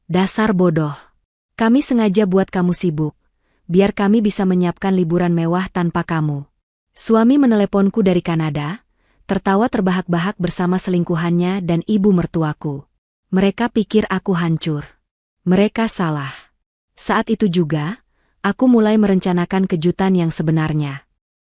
Dasar bodoh. Kami sengaja buat kamu sibuk, biar kami bisa menyiapkan liburan mewah tanpa kamu. Suami meneleponku dari Kanada, tertawa terbahak-bahak bersama selingkuhannya dan ibu mertuaku. Mereka pikir aku hancur. Mereka salah. Saat itu juga, aku mulai merencanakan kejutan yang sebenarnya.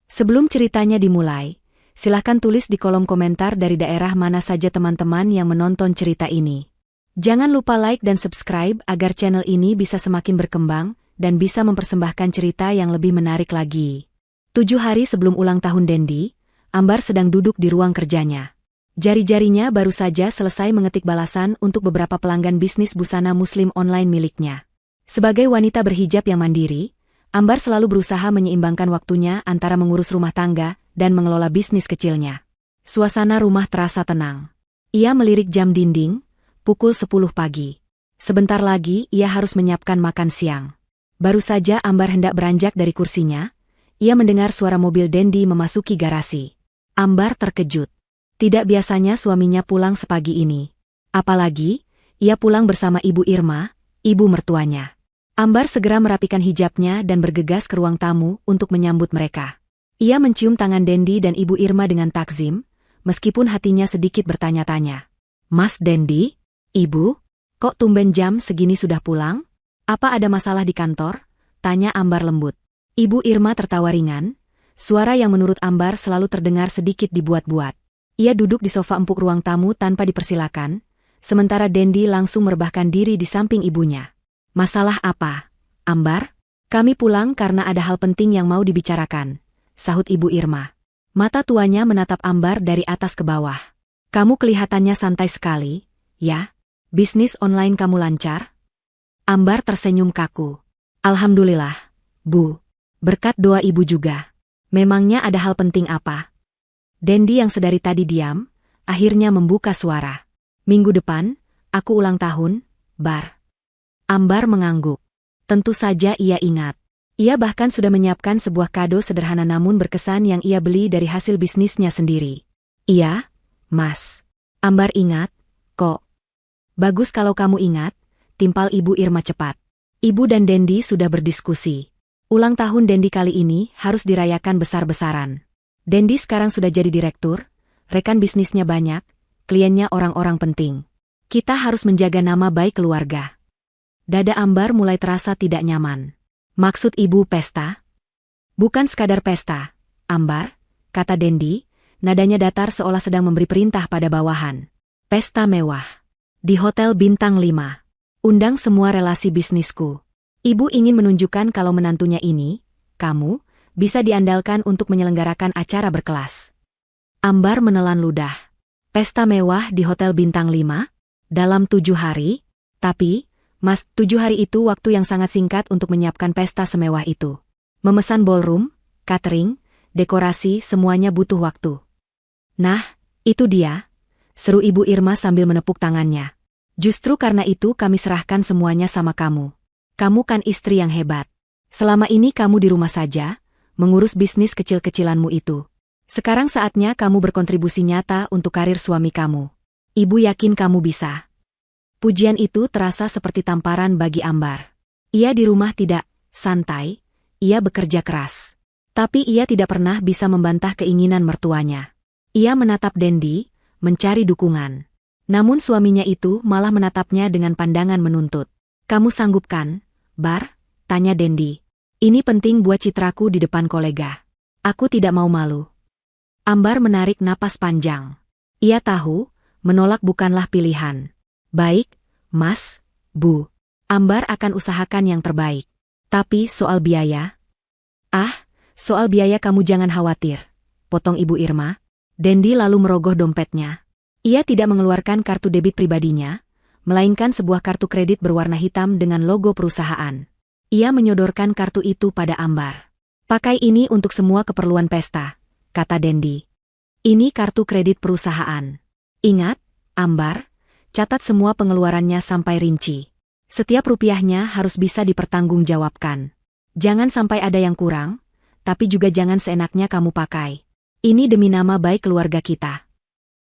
Sebelum ceritanya dimulai, silahkan tulis di kolom komentar dari daerah mana saja teman-teman yang menonton cerita ini. Jangan lupa like dan subscribe agar channel ini bisa semakin berkembang dan bisa mempersembahkan cerita yang lebih menarik lagi. 7 hari sebelum ulang tahun Dendi, Ambar sedang duduk di ruang kerjanya. Jari-jarinya baru saja selesai mengetik balasan untuk beberapa pelanggan bisnis busana muslim online miliknya. Sebagai wanita berhijab yang mandiri, Ambar selalu berusaha menyeimbangkan waktunya antara mengurus rumah tangga dan mengelola bisnis kecilnya. Suasana rumah terasa tenang. Ia melirik jam dinding, pukul 10 pagi. Sebentar lagi ia harus menyiapkan makan siang. Baru saja Ambar hendak beranjak dari kursinya, ia mendengar suara mobil Dendi memasuki garasi. Ambar terkejut. Tidak biasanya suaminya pulang sepagi ini. Apalagi, ia pulang bersama Ibu Irma, ibu mertuanya. Ambar segera merapikan hijabnya dan bergegas ke ruang tamu untuk menyambut mereka. Ia mencium tangan Dendi dan Ibu Irma dengan takzim, meskipun hatinya sedikit bertanya-tanya. Mas Dendi? Ibu, kok tumben jam segini sudah pulang? Apa ada masalah di kantor? Tanya Ambar lembut. Ibu Irma tertawa ringan, suara yang menurut Ambar selalu terdengar sedikit dibuat-buat. Ia duduk di sofa empuk ruang tamu tanpa dipersilakan, sementara Dendi langsung merebahkan diri di samping ibunya. Masalah apa, Ambar? Kami pulang karena ada hal penting yang mau dibicarakan, sahut Ibu Irma. Mata tuanya menatap Ambar dari atas ke bawah. Kamu kelihatannya santai sekali, ya? Bisnis online kamu lancar? Ambar tersenyum kaku. Alhamdulillah, Bu. Berkat doa ibu juga. Memangnya ada hal penting apa? Dendi yang sedari tadi diam, akhirnya membuka suara. Minggu depan, aku ulang tahun, Bar. Ambar mengangguk. Tentu saja ia ingat. Ia bahkan sudah menyiapkan sebuah kado sederhana namun berkesan yang ia beli dari hasil bisnisnya sendiri. Iya, Mas. Ambar ingat, kok. Bagus kalau kamu ingat, timpal Ibu Irma cepat. Ibu dan Dendi sudah berdiskusi. Ulang tahun Dendi kali ini harus dirayakan besar-besaran. Dendi sekarang sudah jadi direktur, rekan bisnisnya banyak, kliennya orang-orang penting. Kita harus menjaga nama baik keluarga. Dada Ambar mulai terasa tidak nyaman. Maksud ibu pesta? Bukan sekadar pesta, Ambar, kata Dendi, nadanya datar seolah sedang memberi perintah pada bawahan. Pesta mewah. Di Hotel Bintang 5. Undang semua relasi bisnisku. Ibu ingin menunjukkan kalau menantunya ini, kamu, bisa diandalkan untuk menyelenggarakan acara berkelas. Ambar menelan ludah. Pesta mewah di Hotel Bintang 5? Dalam 7 hari? Tapi, Mas, 7 hari itu waktu yang sangat singkat untuk menyiapkan pesta semewah itu. Memesan ballroom, catering, dekorasi semuanya butuh waktu. Nah, itu dia, seru Ibu Irma sambil menepuk tangannya. Justru karena itu kami serahkan semuanya sama kamu. Kamu kan istri yang hebat. Selama ini kamu di rumah saja, mengurus bisnis kecil-kecilanmu itu. Sekarang saatnya kamu berkontribusi nyata untuk karir suami kamu. Ibu yakin kamu bisa. Pujian itu terasa seperti tamparan bagi Ambar. Ia di rumah tidak santai, ia bekerja keras. Tapi ia tidak pernah bisa membantah keinginan mertuanya. Ia menatap Dendi, mencari dukungan. Namun suaminya itu malah menatapnya dengan pandangan menuntut. Kamu sanggup kan, Bar? Tanya Dendi. Ini penting buat citraku di depan kolega. Aku tidak mau malu. Ambar menarik napas panjang. Ia tahu, menolak bukanlah pilihan. Baik, Mas, Bu. Ambar akan usahakan yang terbaik. Tapi soal biaya? Soal biaya kamu jangan khawatir, potong Ibu Irma. Dendi lalu merogoh dompetnya. Ia tidak mengeluarkan kartu debit pribadinya, melainkan sebuah kartu kredit berwarna hitam dengan logo perusahaan. Ia menyodorkan kartu itu pada Ambar. Pakai ini untuk semua keperluan pesta, kata Dendi. Ini kartu kredit perusahaan. Ingat, Ambar, catat semua pengeluarannya sampai rinci. Setiap rupiahnya harus bisa dipertanggungjawabkan. Jangan sampai ada yang kurang, tapi juga jangan seenaknya kamu pakai. Ini demi nama baik keluarga kita.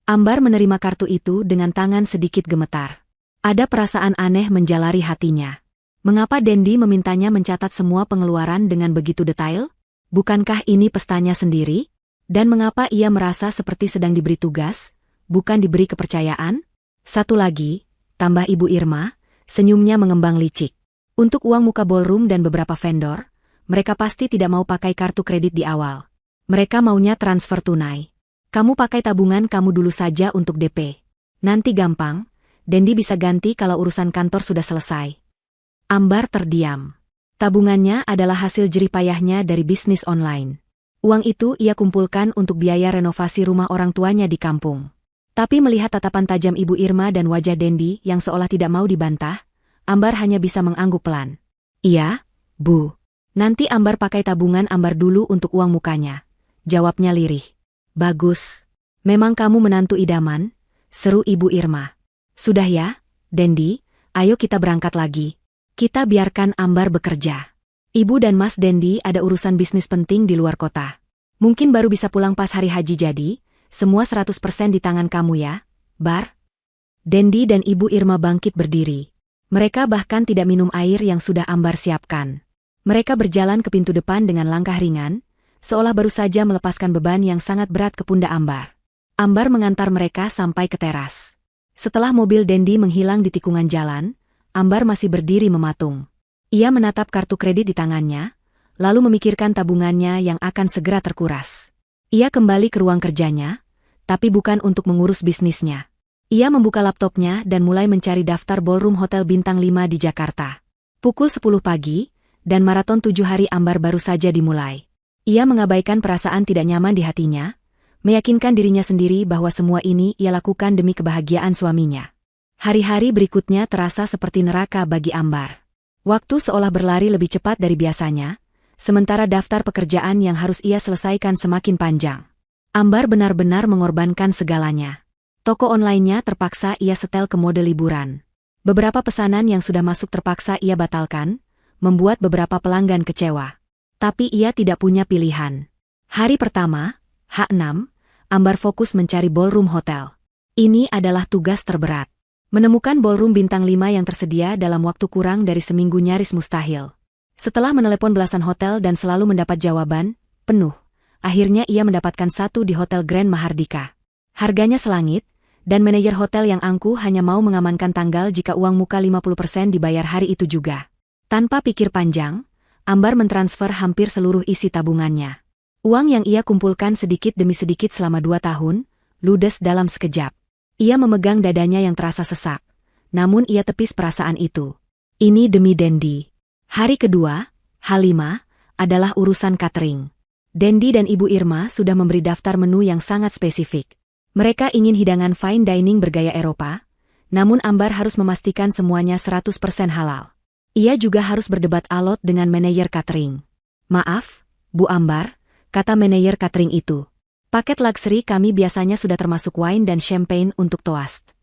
Ambar menerima kartu itu dengan tangan sedikit gemetar. Ada perasaan aneh menjalari hatinya. Mengapa Dendi memintanya mencatat semua pengeluaran dengan begitu detail? Bukankah ini pestanya sendiri? Dan mengapa ia merasa seperti sedang diberi tugas, bukan diberi kepercayaan? Satu lagi, tambah Ibu Irma, senyumnya mengembang licik. Untuk uang muka ballroom dan beberapa vendor, mereka pasti tidak mau pakai kartu kredit di awal. Mereka maunya transfer tunai. Kamu pakai tabungan kamu dulu saja untuk DP. Nanti gampang, Dendi bisa ganti kalau urusan kantor sudah selesai. Ambar terdiam. Tabungannya adalah hasil jerih payahnya dari bisnis online. Uang itu ia kumpulkan untuk biaya renovasi rumah orang tuanya di kampung. Tapi melihat tatapan tajam Ibu Irma dan wajah Dendi yang seolah tidak mau dibantah, Ambar hanya bisa mengangguk pelan. Iya, Bu. Nanti Ambar pakai tabungan Ambar dulu untuk uang mukanya. Jawabnya lirih. Bagus. Memang kamu menantu idaman, seru Ibu Irma. Sudah ya, Dendi, ayo kita berangkat lagi. Kita biarkan Ambar bekerja. Ibu dan Mas Dendi ada urusan bisnis penting di luar kota. Mungkin baru bisa pulang pas hari haji jadi, semua 100% di tangan kamu ya, Bar. Dendi dan Ibu Irma bangkit berdiri. Mereka bahkan tidak minum air yang sudah Ambar siapkan. Mereka berjalan ke pintu depan dengan langkah ringan, seolah baru saja melepaskan beban yang sangat berat ke pundak Ambar. Ambar mengantar mereka sampai ke teras. Setelah mobil Dendi menghilang di tikungan jalan, Ambar masih berdiri mematung. Ia menatap kartu kredit di tangannya, lalu memikirkan tabungannya yang akan segera terkuras. Ia kembali ke ruang kerjanya, tapi bukan untuk mengurus bisnisnya. Ia membuka laptopnya dan mulai mencari daftar ballroom hotel bintang 5 di Jakarta. Pukul 10 pagi, dan maraton 7 hari Ambar baru saja dimulai. Ia mengabaikan perasaan tidak nyaman di hatinya, meyakinkan dirinya sendiri bahwa semua ini ia lakukan demi kebahagiaan suaminya. Hari-hari berikutnya terasa seperti neraka bagi Ambar. Waktu seolah berlari lebih cepat dari biasanya, sementara daftar pekerjaan yang harus ia selesaikan semakin panjang. Ambar benar-benar mengorbankan segalanya. Toko online-nya terpaksa ia setel ke mode liburan. Beberapa pesanan yang sudah masuk terpaksa ia batalkan, membuat beberapa pelanggan kecewa. Tapi ia tidak punya pilihan. Hari pertama, H6, Ambar fokus mencari ballroom hotel. Ini adalah tugas terberat. Menemukan ballroom bintang 5 yang tersedia dalam waktu kurang dari seminggu nyaris mustahil. Setelah menelepon belasan hotel dan selalu mendapat jawaban, penuh, akhirnya ia mendapatkan satu di Hotel Grand Mahardika. Harganya selangit, dan manajer hotel yang angkuh hanya mau mengamankan tanggal jika uang muka 50% dibayar hari itu juga. Tanpa pikir panjang, Ambar mentransfer hampir seluruh isi tabungannya. Uang yang ia kumpulkan sedikit demi sedikit selama 2 tahun, ludes dalam sekejap. Ia memegang dadanya yang terasa sesak, namun ia tepis perasaan itu. Ini demi Dendi. Hari kedua, H5, adalah urusan catering. Dendi dan Ibu Irma sudah memberi daftar menu yang sangat spesifik. Mereka ingin hidangan fine dining bergaya Eropa, namun Ambar harus memastikan semuanya 100% halal. Ia juga harus berdebat alot dengan manajer catering. Maaf, Bu Ambar, kata manajer catering itu. Paket luxury kami biasanya sudah termasuk wine dan champagne untuk toast.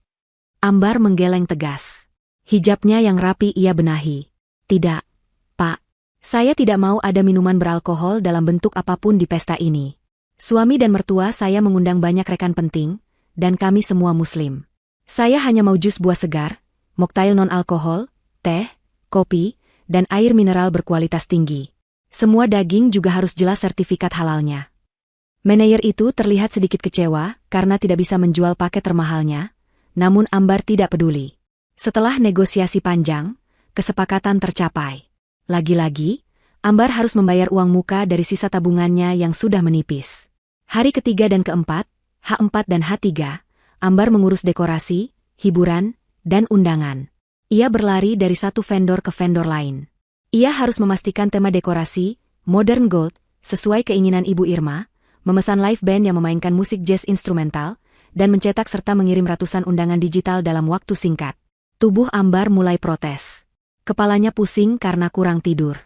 Ambar menggeleng tegas. Hijabnya yang rapi ia benahi. Tidak, Pak. Saya tidak mau ada minuman beralkohol dalam bentuk apapun di pesta ini. Suami dan mertua saya mengundang banyak rekan penting, dan kami semua muslim. Saya hanya mau jus buah segar, mocktail non-alkohol, teh, kopi, dan air mineral berkualitas tinggi. Semua daging juga harus jelas sertifikat halalnya. Manajer itu terlihat sedikit kecewa karena tidak bisa menjual paket termahalnya, namun Ambar tidak peduli. Setelah negosiasi panjang, kesepakatan tercapai. Lagi-lagi, Ambar harus membayar uang muka dari sisa tabungannya yang sudah menipis. Hari ketiga dan keempat, H4 dan H3, Ambar mengurus dekorasi, hiburan, dan undangan. Ia berlari dari satu vendor ke vendor lain. Ia harus memastikan tema dekorasi, modern gold, sesuai keinginan Ibu Irma, memesan live band yang memainkan musik jazz instrumental, dan mencetak serta mengirim ratusan undangan digital dalam waktu singkat. Tubuh Ambar mulai protes. Kepalanya pusing karena kurang tidur.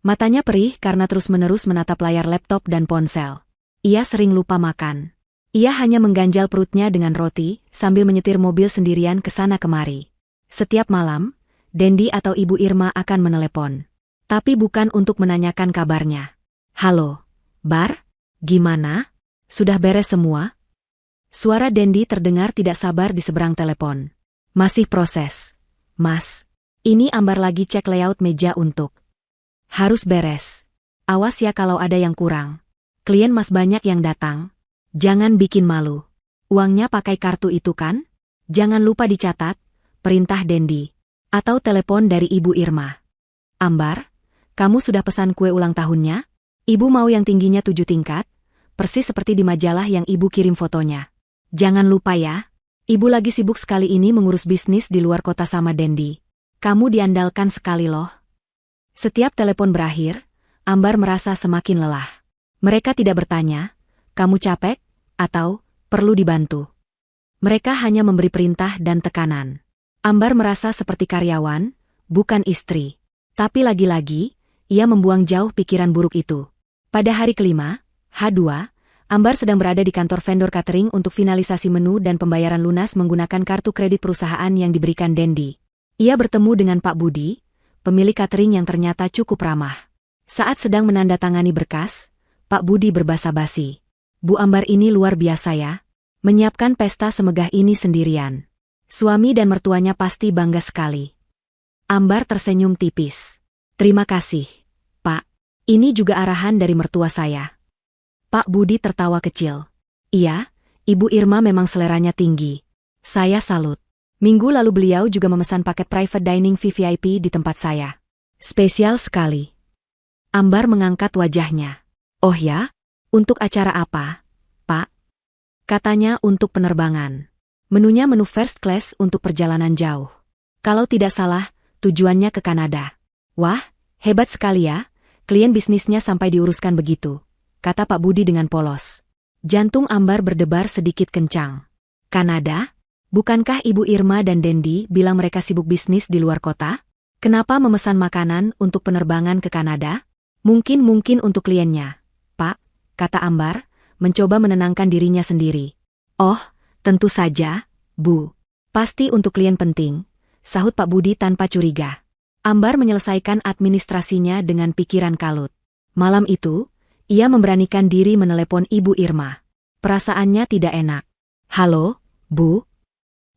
Matanya perih karena terus-menerus menatap layar laptop dan ponsel. Ia sering lupa makan. Ia hanya mengganjal perutnya dengan roti, sambil menyetir mobil sendirian ke sana kemari. Setiap malam, Dendi atau Ibu Irma akan menelepon. Tapi bukan untuk menanyakan kabarnya. Halo, Bar? Gimana? Sudah beres semua? Suara Dendi terdengar tidak sabar di seberang telepon. Masih proses. Mas, ini Ambar lagi cek layout meja untuk. Harus beres. Awas ya kalau ada yang kurang. Klien Mas banyak yang datang. Jangan bikin malu. Uangnya pakai kartu itu kan? Jangan lupa dicatat, perintah Dendi. Atau telepon dari Ibu Irma. Ambar, kamu sudah pesan kue ulang tahunnya? Ibu mau yang tingginya 7 tingkat, persis seperti di majalah yang ibu kirim fotonya. Jangan lupa ya. Ibu lagi sibuk sekali ini mengurus bisnis di luar kota sama Dendi. Kamu diandalkan sekali loh. Setiap telepon berakhir, Ambar merasa semakin lelah. Mereka tidak bertanya, kamu capek, atau perlu dibantu. Mereka hanya memberi perintah dan tekanan. Ambar merasa seperti karyawan, bukan istri. Tapi lagi-lagi, ia membuang jauh pikiran buruk itu. Pada hari kelima, H2, Ambar sedang berada di kantor vendor catering untuk finalisasi menu dan pembayaran lunas menggunakan kartu kredit perusahaan yang diberikan Dendi. Ia bertemu dengan Pak Budi, pemilik catering yang ternyata cukup ramah. Saat sedang menandatangani berkas, Pak Budi berbasa-basi. Bu Ambar ini luar biasa ya. Menyiapkan pesta semegah ini sendirian. Suami dan mertuanya pasti bangga sekali. Ambar tersenyum tipis. Terima kasih, Pak. Ini juga arahan dari mertua saya. Pak Budi tertawa kecil. Iya, Ibu Irma memang seleranya tinggi. Saya salut. Minggu lalu beliau juga memesan paket private dining VVIP di tempat saya. Spesial sekali. Ambar mengangkat wajahnya. Oh ya? Untuk acara apa, Pak? Katanya untuk penerbangan. Menunya menu first class untuk perjalanan jauh. Kalau tidak salah, tujuannya ke Kanada. Wah, hebat sekali ya. Klien bisnisnya sampai diuruskan begitu, kata Pak Budi dengan polos. Jantung Ambar berdebar sedikit kencang. Kanada? Bukankah Ibu Irma dan Dendi bilang mereka sibuk bisnis di luar kota? Kenapa memesan makanan untuk penerbangan ke Kanada? Mungkin untuk kliennya, Pak, kata Ambar, mencoba menenangkan dirinya sendiri. Oh, tentu saja, Bu. Pasti untuk klien penting, sahut Pak Budi tanpa curiga. Ambar menyelesaikan administrasinya dengan pikiran kalut. Malam itu, ia memberanikan diri menelepon Ibu Irma. Perasaannya tidak enak. Halo, Bu?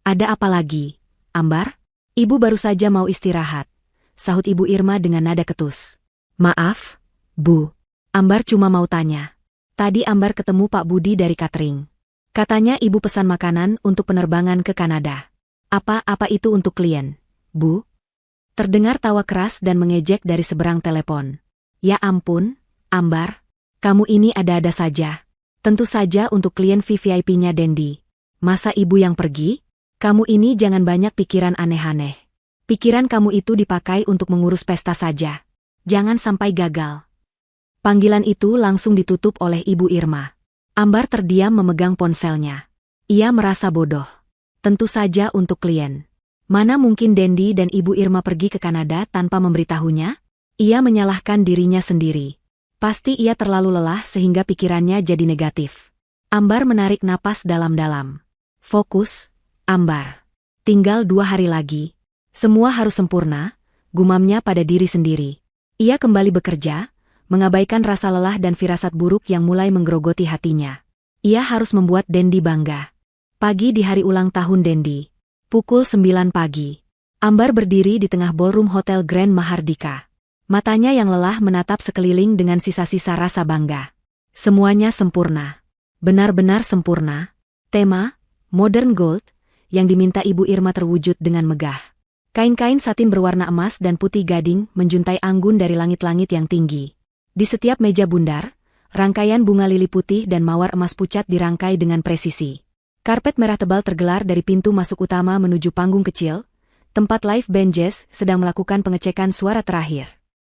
Ada apa lagi, Ambar? Ibu baru saja mau istirahat, sahut Ibu Irma dengan nada ketus. Maaf, Bu. Ambar cuma mau tanya. Tadi Ambar ketemu Pak Budi dari catering. Katanya ibu pesan makanan untuk penerbangan ke Kanada. Apa itu untuk klien, Bu? Terdengar tawa keras dan mengejek dari seberang telepon. Ya ampun, Ambar. Kamu ini ada-ada saja. Tentu saja untuk klien VVIP-nya Dendi. Masa ibu yang pergi? Kamu ini jangan banyak pikiran aneh-aneh. Pikiran kamu itu dipakai untuk mengurus pesta saja. Jangan sampai gagal. Panggilan itu langsung ditutup oleh Ibu Irma. Ambar terdiam memegang ponselnya. Ia merasa bodoh. Tentu saja untuk klien. Mana mungkin Dendi dan Ibu Irma pergi ke Kanada tanpa memberitahunya? Ia menyalahkan dirinya sendiri. Pasti ia terlalu lelah sehingga pikirannya jadi negatif. Ambar menarik napas dalam-dalam. Fokus, Ambar. Tinggal 2 hari lagi. Semua harus sempurna, gumamnya pada diri sendiri. Ia kembali bekerja, mengabaikan rasa lelah dan firasat buruk yang mulai menggerogoti hatinya. Ia harus membuat Dendi bangga. Pagi di hari ulang tahun Dendi. Pukul 9 pagi. Ambar berdiri di tengah ballroom Hotel Grand Mahardika. Matanya yang lelah menatap sekeliling dengan sisa-sisa rasa bangga. Semuanya sempurna. Benar-benar sempurna. Tema, Modern Gold, yang diminta Ibu Irma terwujud dengan megah. Kain-kain satin berwarna emas dan putih gading menjuntai anggun dari langit-langit yang tinggi. Di setiap meja bundar, rangkaian bunga lili putih dan mawar emas pucat dirangkai dengan presisi. Karpet merah tebal tergelar dari pintu masuk utama menuju panggung kecil, tempat live band jazz sedang melakukan pengecekan suara terakhir.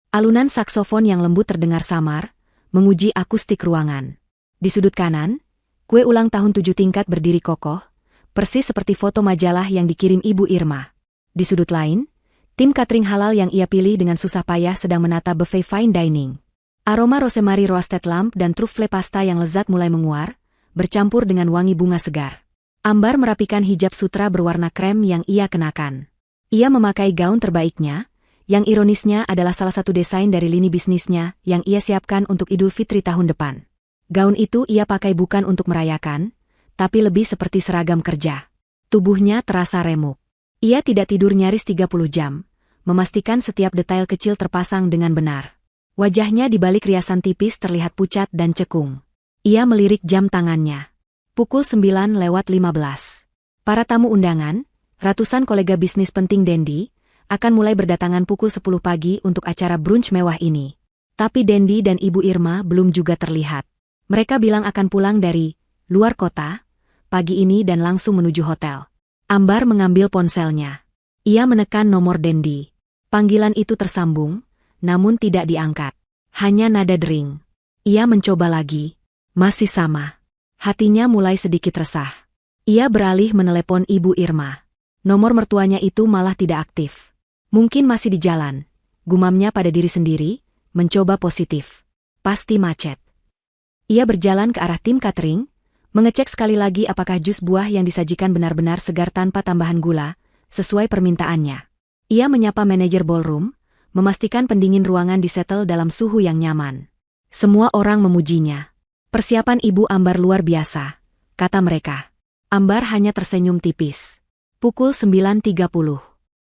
Alunan saksofon yang lembut terdengar samar, menguji akustik ruangan. Di sudut kanan, kue ulang tahun 7 tingkat berdiri kokoh, persis seperti foto majalah yang dikirim Ibu Irma. Di sudut lain, tim catering halal yang ia pilih dengan susah payah sedang menata buffet fine dining. Aroma rosemary roasted lamb dan truffle pasta yang lezat mulai menguar, bercampur dengan wangi bunga segar. Ambar merapikan hijab sutra berwarna krem yang ia kenakan. Ia memakai gaun terbaiknya, yang ironisnya adalah salah satu desain dari lini bisnisnya yang ia siapkan untuk Idul Fitri tahun depan. Gaun itu ia pakai bukan untuk merayakan, tapi lebih seperti seragam kerja. Tubuhnya terasa remuk. Ia tidak tidur nyaris 30 jam, memastikan setiap detail kecil terpasang dengan benar. Wajahnya di balik riasan tipis terlihat pucat dan cekung. Ia melirik jam tangannya. Pukul 9:15. Para tamu undangan, ratusan kolega bisnis penting Dendi, akan mulai berdatangan pukul 10 pagi untuk acara brunch mewah ini. Tapi Dendi dan Ibu Irma belum juga terlihat. Mereka bilang akan pulang dari luar kota pagi ini dan langsung menuju hotel. Ambar mengambil ponselnya. Ia menekan nomor Dendi. Panggilan itu tersambung, namun tidak diangkat. Hanya nada dering. Ia mencoba lagi. Masih sama. Hatinya mulai sedikit resah. Ia beralih menelepon Ibu Irma. Nomor mertuanya itu malah tidak aktif. Mungkin masih di jalan. Gumamnya pada diri sendiri, mencoba positif. Pasti macet. Ia berjalan ke arah tim catering, mengecek sekali lagi apakah jus buah yang disajikan benar-benar segar tanpa tambahan gula, sesuai permintaannya. Ia menyapa manajer ballroom, memastikan pendingin ruangan disetel dalam suhu yang nyaman. Semua orang memujinya. Persiapan Ibu Ambar luar biasa, kata mereka. Ambar hanya tersenyum tipis. Pukul 9:30.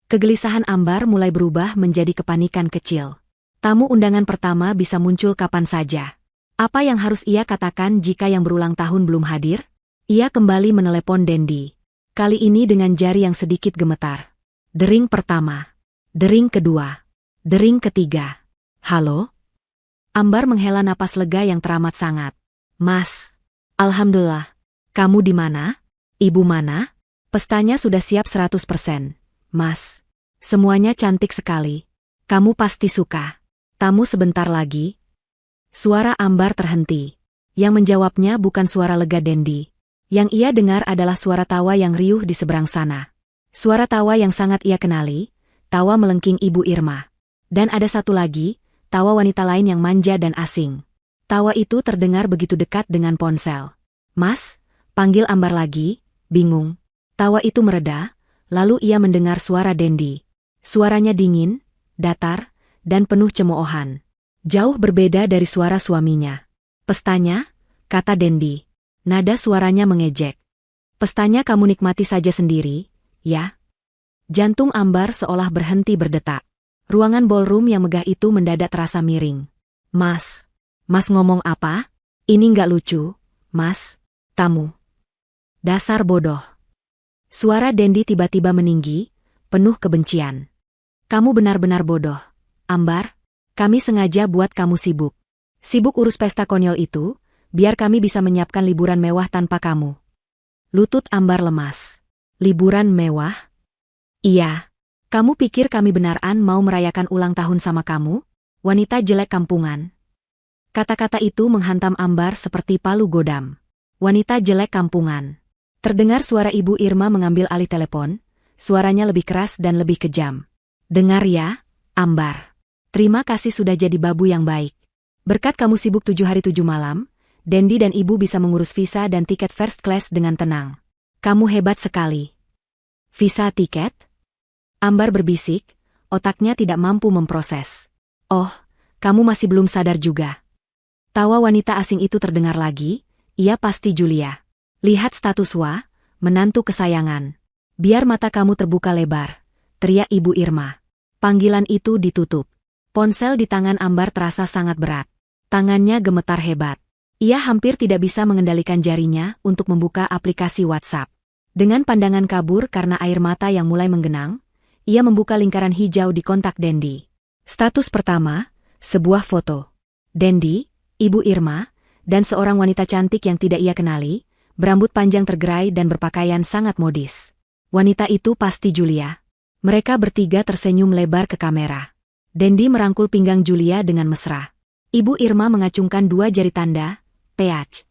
Kegelisahan Ambar mulai berubah menjadi kepanikan kecil. Tamu undangan pertama bisa muncul kapan saja. Apa yang harus ia katakan jika yang berulang tahun belum hadir? Ia kembali menelepon Dendi. Kali ini dengan jari yang sedikit gemetar. Dering pertama. Dering kedua. Dering ketiga. Halo? Ambar menghela napas lega yang teramat sangat. Mas. Alhamdulillah. Kamu di mana? Ibu mana? Pestanya sudah siap 100%. Mas. Semuanya cantik sekali. Kamu pasti suka. Tamu sebentar lagi. Suara Ambar terhenti. Yang menjawabnya bukan suara lega Dendi. Yang ia dengar adalah suara tawa yang riuh di seberang sana. Suara tawa yang sangat ia kenali, tawa melengking Ibu Irma. Dan ada satu lagi, tawa wanita lain yang manja dan asing. Tawa itu terdengar begitu dekat dengan ponsel. Mas, panggil Ambar lagi, bingung. Tawa itu mereda, lalu ia mendengar suara Dendi. Suaranya dingin, datar, dan penuh cemoohan. Jauh berbeda dari suara suaminya. Pestanya, kata Dendi. Nada suaranya mengejek. Pestanya kamu nikmati saja sendiri, ya? Jantung Ambar seolah berhenti berdetak. Ruangan ballroom yang megah itu mendadak terasa miring. Mas ngomong apa? Ini nggak lucu, Mas. Tamu. Dasar bodoh. Suara Dendi tiba-tiba meninggi, penuh kebencian. Kamu benar-benar bodoh, Ambar. Kami sengaja buat kamu sibuk. Sibuk urus pesta konyol itu, biar kami bisa menyiapkan liburan mewah tanpa kamu. Lutut Ambar lemas. Liburan mewah? Iya. Kamu pikir kami benaran mau merayakan ulang tahun sama kamu? Wanita jelek kampungan. Kata-kata itu menghantam Ambar seperti palu godam. Wanita jelek kampungan. Terdengar suara Ibu Irma mengambil alih telepon, suaranya lebih keras dan lebih kejam. Dengar ya, Ambar. Terima kasih sudah jadi babu yang baik. Berkat kamu sibuk 7 hari 7 malam, Dendi dan Ibu bisa mengurus visa dan tiket first class dengan tenang. Kamu hebat sekali. Visa tiket? Ambar berbisik, otaknya tidak mampu memproses. Oh, kamu masih belum sadar juga. Tawa wanita asing itu terdengar lagi, ia pasti Julia. Lihat status menantu kesayangan. Biar mata kamu terbuka lebar, teriak Ibu Irma. Panggilan itu ditutup. Ponsel di tangan Ambar terasa sangat berat. Tangannya gemetar hebat. Ia hampir tidak bisa mengendalikan jarinya untuk membuka aplikasi WhatsApp. Dengan pandangan kabur karena air mata yang mulai menggenang, ia membuka lingkaran hijau di kontak Dendi. Status pertama, sebuah foto. Dendi, Ibu Irma, dan seorang wanita cantik yang tidak ia kenali, berambut panjang tergerai dan berpakaian sangat modis. Wanita itu pasti Julia. Mereka bertiga tersenyum lebar ke kamera. Dendi merangkul pinggang Julia dengan mesra. Ibu Irma mengacungkan 2 jari tanda, PH.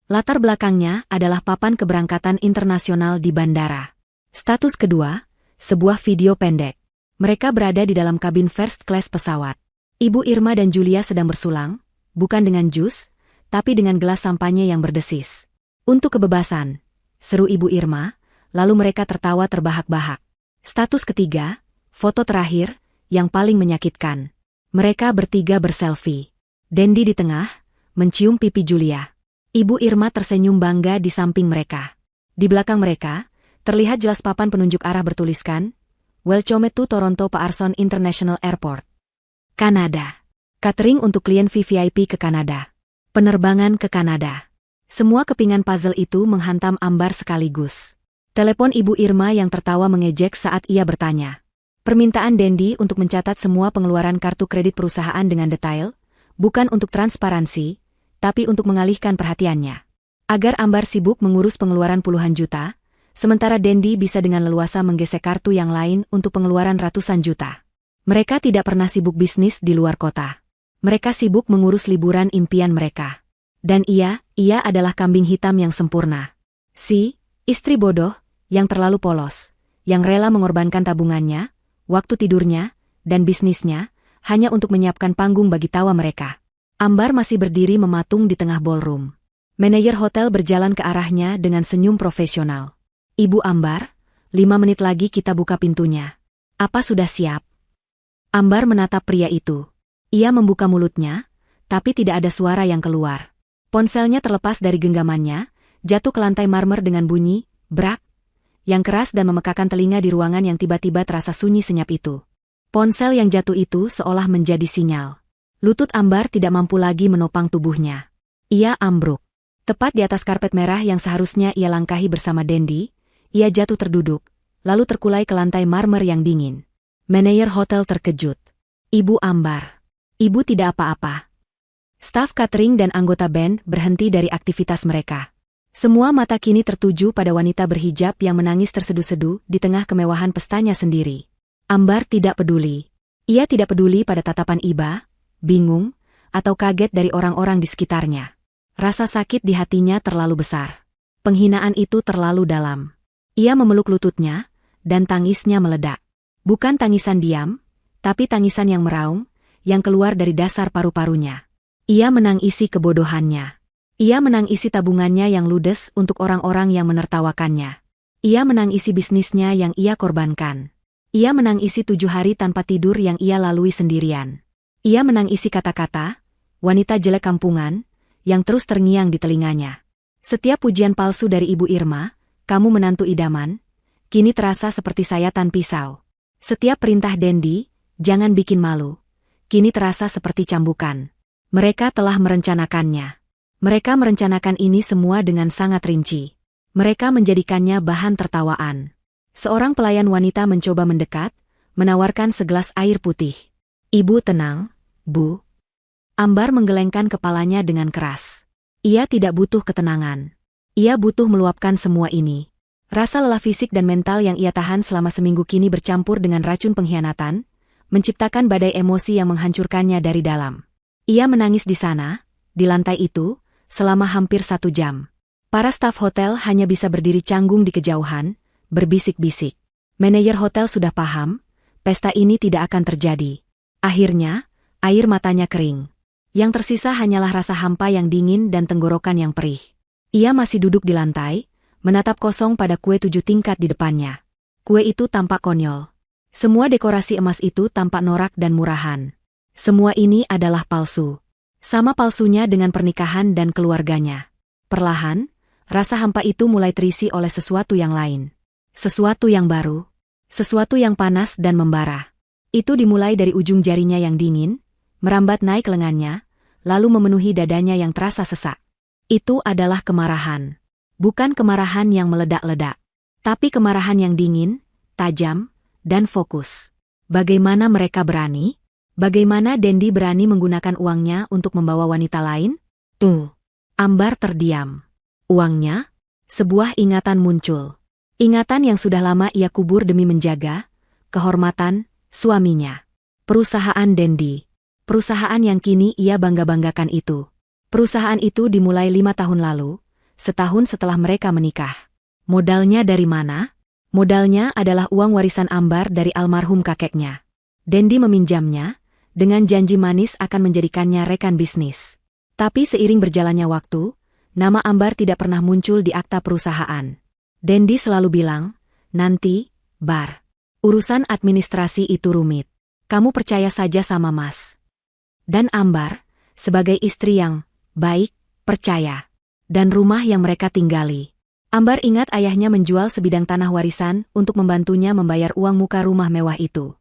Latar belakangnya adalah papan keberangkatan internasional di bandara. Status kedua, sebuah video pendek. Mereka berada di dalam kabin first class pesawat. Ibu Irma dan Julia sedang bersulang, bukan dengan jus, tapi dengan gelas sampanye yang berdesis. Untuk kebebasan, seru Ibu Irma, lalu mereka tertawa terbahak-bahak. Status ketiga, foto terakhir, yang paling menyakitkan. Mereka bertiga berselfie. Dendi di tengah, mencium pipi Julia. Ibu Irma tersenyum bangga di samping mereka. Di belakang mereka, Terlihat jelas papan penunjuk arah bertuliskan, Welcome to Toronto Pearson International Airport. Kanada. Catering untuk klien VVIP ke Kanada. Penerbangan ke Kanada. Semua kepingan puzzle itu menghantam Ambar sekaligus. Telepon Ibu Irma yang tertawa mengejek saat ia bertanya. Permintaan Dendi untuk mencatat semua pengeluaran kartu kredit perusahaan dengan detail, bukan untuk transparansi, tapi untuk mengalihkan perhatiannya. Agar Ambar sibuk mengurus pengeluaran puluhan juta, sementara Dendi bisa dengan leluasa menggesek kartu yang lain untuk pengeluaran ratusan juta. Mereka tidak pernah sibuk bisnis di luar kota. Mereka sibuk mengurus liburan impian mereka. Dan ia adalah kambing hitam yang sempurna. Si, istri bodoh, yang terlalu polos, yang rela mengorbankan tabungannya, waktu tidurnya, dan bisnisnya, hanya untuk menyiapkan panggung bagi tawa mereka. Ambar masih berdiri mematung di tengah ballroom. Manajer hotel berjalan ke arahnya dengan senyum profesional. Ibu Ambar, 5 menit lagi kita buka pintunya. Apa sudah siap? Ambar menatap pria itu. Ia membuka mulutnya, tapi tidak ada suara yang keluar. Ponselnya terlepas dari genggamannya, jatuh ke lantai marmer dengan bunyi, brak, yang keras dan memekakan telinga di ruangan yang tiba-tiba terasa sunyi senyap itu. Ponsel yang jatuh itu seolah menjadi sinyal. Lutut Ambar tidak mampu lagi menopang tubuhnya. Ia ambruk. Tepat di atas karpet merah yang seharusnya ia langkahi bersama Dendi, ia jatuh terduduk, lalu terkulai ke lantai marmer yang dingin. Manajer hotel terkejut. Ibu Ambar. Ibu tidak apa-apa. Staf catering dan anggota band berhenti dari aktivitas mereka. Semua mata kini tertuju pada wanita berhijab yang menangis terseduh-seduh di tengah kemewahan pestanya sendiri. Ambar tidak peduli. Ia tidak peduli pada tatapan iba, bingung, atau kaget dari orang-orang di sekitarnya. Rasa sakit di hatinya terlalu besar. Penghinaan itu terlalu dalam. Ia memeluk lututnya, dan tangisnya meledak. Bukan tangisan diam, tapi tangisan yang meraung, yang keluar dari dasar paru-parunya. Ia menangisi kebodohannya. Ia menangisi tabungannya yang ludes untuk orang-orang yang menertawakannya. Ia menangisi bisnisnya yang ia korbankan. Ia menangisi 7 hari tanpa tidur yang ia lalui sendirian. Ia menangisi kata-kata, wanita jelek kampungan, yang terus terngiang di telinganya. Setiap pujian palsu dari Ibu Irma, kamu menantu idaman, kini terasa seperti sayatan pisau. Setiap perintah Dendi, jangan bikin malu, kini terasa seperti cambukan. Mereka telah merencanakannya. Mereka merencanakan ini semua dengan sangat rinci. Mereka menjadikannya bahan tertawaan. Seorang pelayan wanita mencoba mendekat, menawarkan segelas air putih. Ibu tenang, Bu. Ambar menggelengkan kepalanya dengan keras. Ia tidak butuh ketenangan. Ia butuh meluapkan semua ini. Rasa lelah fisik dan mental yang ia tahan selama seminggu kini bercampur dengan racun pengkhianatan, menciptakan badai emosi yang menghancurkannya dari dalam. Ia menangis di sana, di lantai itu, selama hampir 1 jam. Para staf hotel hanya bisa berdiri canggung di kejauhan, berbisik-bisik. Manajer hotel sudah paham, pesta ini tidak akan terjadi. Akhirnya, air matanya kering. Yang tersisa hanyalah rasa hampa yang dingin dan tenggorokan yang perih. Ia masih duduk di lantai, menatap kosong pada kue 7 tingkat di depannya. Kue itu tampak konyol. Semua dekorasi emas itu tampak norak dan murahan. Semua ini adalah palsu. Sama palsunya dengan pernikahan dan keluarganya. Perlahan, rasa hampa itu mulai terisi oleh sesuatu yang lain. Sesuatu yang baru. Sesuatu yang panas dan membara. Itu dimulai dari ujung jarinya yang dingin, merambat naik lengannya, lalu memenuhi dadanya yang terasa sesak. Itu adalah kemarahan. Bukan kemarahan yang meledak-ledak, tapi kemarahan yang dingin, tajam, dan fokus. Bagaimana mereka berani? Bagaimana Dendi berani menggunakan uangnya untuk membawa wanita lain? Ambar terdiam. Uangnya? Sebuah ingatan muncul. Ingatan yang sudah lama ia kubur demi menjaga kehormatan suaminya. Perusahaan Dendi. Perusahaan yang kini ia bangga-banggakan itu. Perusahaan itu dimulai 5 tahun lalu, setahun setelah mereka menikah. Modalnya dari mana? Modalnya adalah uang warisan Ambar dari almarhum kakeknya. Dendi meminjamnya, dengan janji manis akan menjadikannya rekan bisnis. Tapi seiring berjalannya waktu, nama Ambar tidak pernah muncul di akta perusahaan. Dendi selalu bilang, nanti, Bar. Urusan administrasi itu rumit. Kamu percaya saja sama Mas. Dan Ambar, sebagai istri yang baik, percaya. Dan rumah yang mereka tinggali. Ambar ingat ayahnya menjual sebidang tanah warisan untuk membantunya membayar uang muka rumah mewah itu.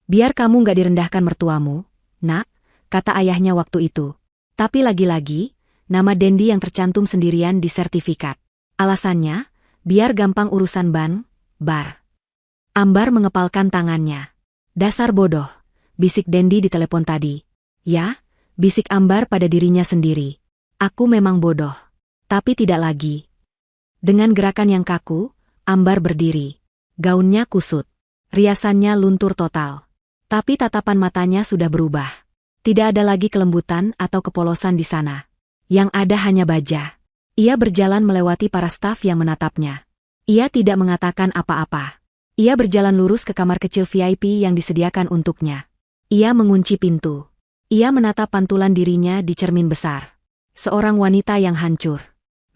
Biar kamu nggak direndahkan mertuamu, nak, kata ayahnya waktu itu. Tapi lagi-lagi, nama Dendi yang tercantum sendirian di sertifikat. Alasannya, biar gampang urusan bar. Ambar mengepalkan tangannya. Dasar bodoh, bisik Dendi di telepon tadi. Ya, bisik Ambar pada dirinya sendiri. Aku memang bodoh. Tapi tidak lagi. Dengan gerakan yang kaku, Ambar berdiri. Gaunnya kusut. Riasannya luntur total. Tapi tatapan matanya sudah berubah. Tidak ada lagi kelembutan atau kepolosan di sana. Yang ada hanya baja. Ia berjalan melewati para staf yang menatapnya. Ia tidak mengatakan apa-apa. Ia berjalan lurus ke kamar kecil VIP yang disediakan untuknya. Ia mengunci pintu. Ia menatap pantulan dirinya di cermin besar. Seorang wanita yang hancur.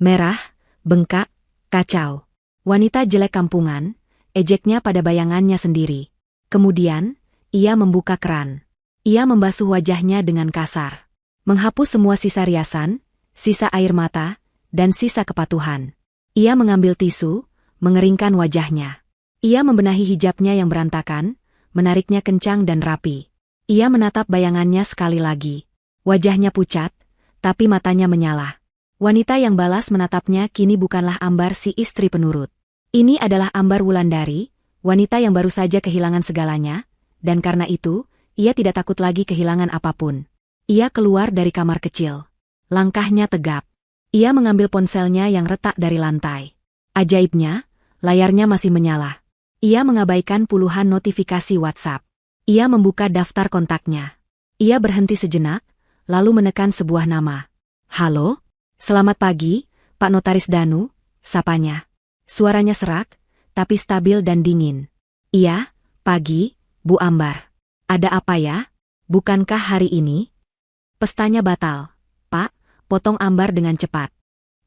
Merah, bengkak, kacau. Wanita jelek kampungan, ejeknya pada bayangannya sendiri. Kemudian, ia membuka keran. Ia membasuh wajahnya dengan kasar. Menghapus semua sisa riasan, sisa air mata, dan sisa kepatuhan. Ia mengambil tisu, mengeringkan wajahnya. Ia membenahi hijabnya yang berantakan, menariknya kencang dan rapi. Ia menatap bayangannya sekali lagi. Wajahnya pucat, tapi matanya menyala. Wanita yang balas menatapnya kini bukanlah Ambar si istri penurut. Ini adalah Ambar Wulandari, wanita yang baru saja kehilangan segalanya, dan karena itu, ia tidak takut lagi kehilangan apapun. Ia keluar dari kamar kecil. Langkahnya tegap. Ia mengambil ponselnya yang retak dari lantai. Ajaibnya, layarnya masih menyala. Ia mengabaikan puluhan notifikasi WhatsApp. Ia membuka daftar kontaknya. Ia berhenti sejenak, lalu menekan sebuah nama. Halo? Selamat pagi, Pak Notaris Danu, sapanya. Suaranya serak, tapi stabil dan dingin. Iya, pagi, Bu Ambar. Ada apa ya? Bukankah hari ini? Pestanya batal. Pak, potong Ambar dengan cepat.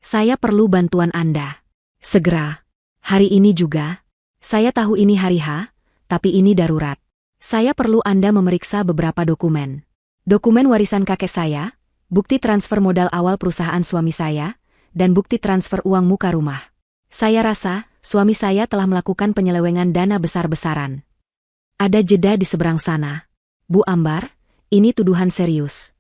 Saya perlu bantuan Anda. Segera. Hari ini juga. Saya tahu ini hari H, tapi ini darurat. Saya perlu Anda memeriksa beberapa dokumen. Dokumen warisan kakek saya, bukti transfer modal awal perusahaan suami saya, dan bukti transfer uang muka rumah. Saya rasa, suami saya telah melakukan penyelewengan dana besar-besaran. Ada jeda di seberang sana. Bu Ambar, ini tuduhan serius.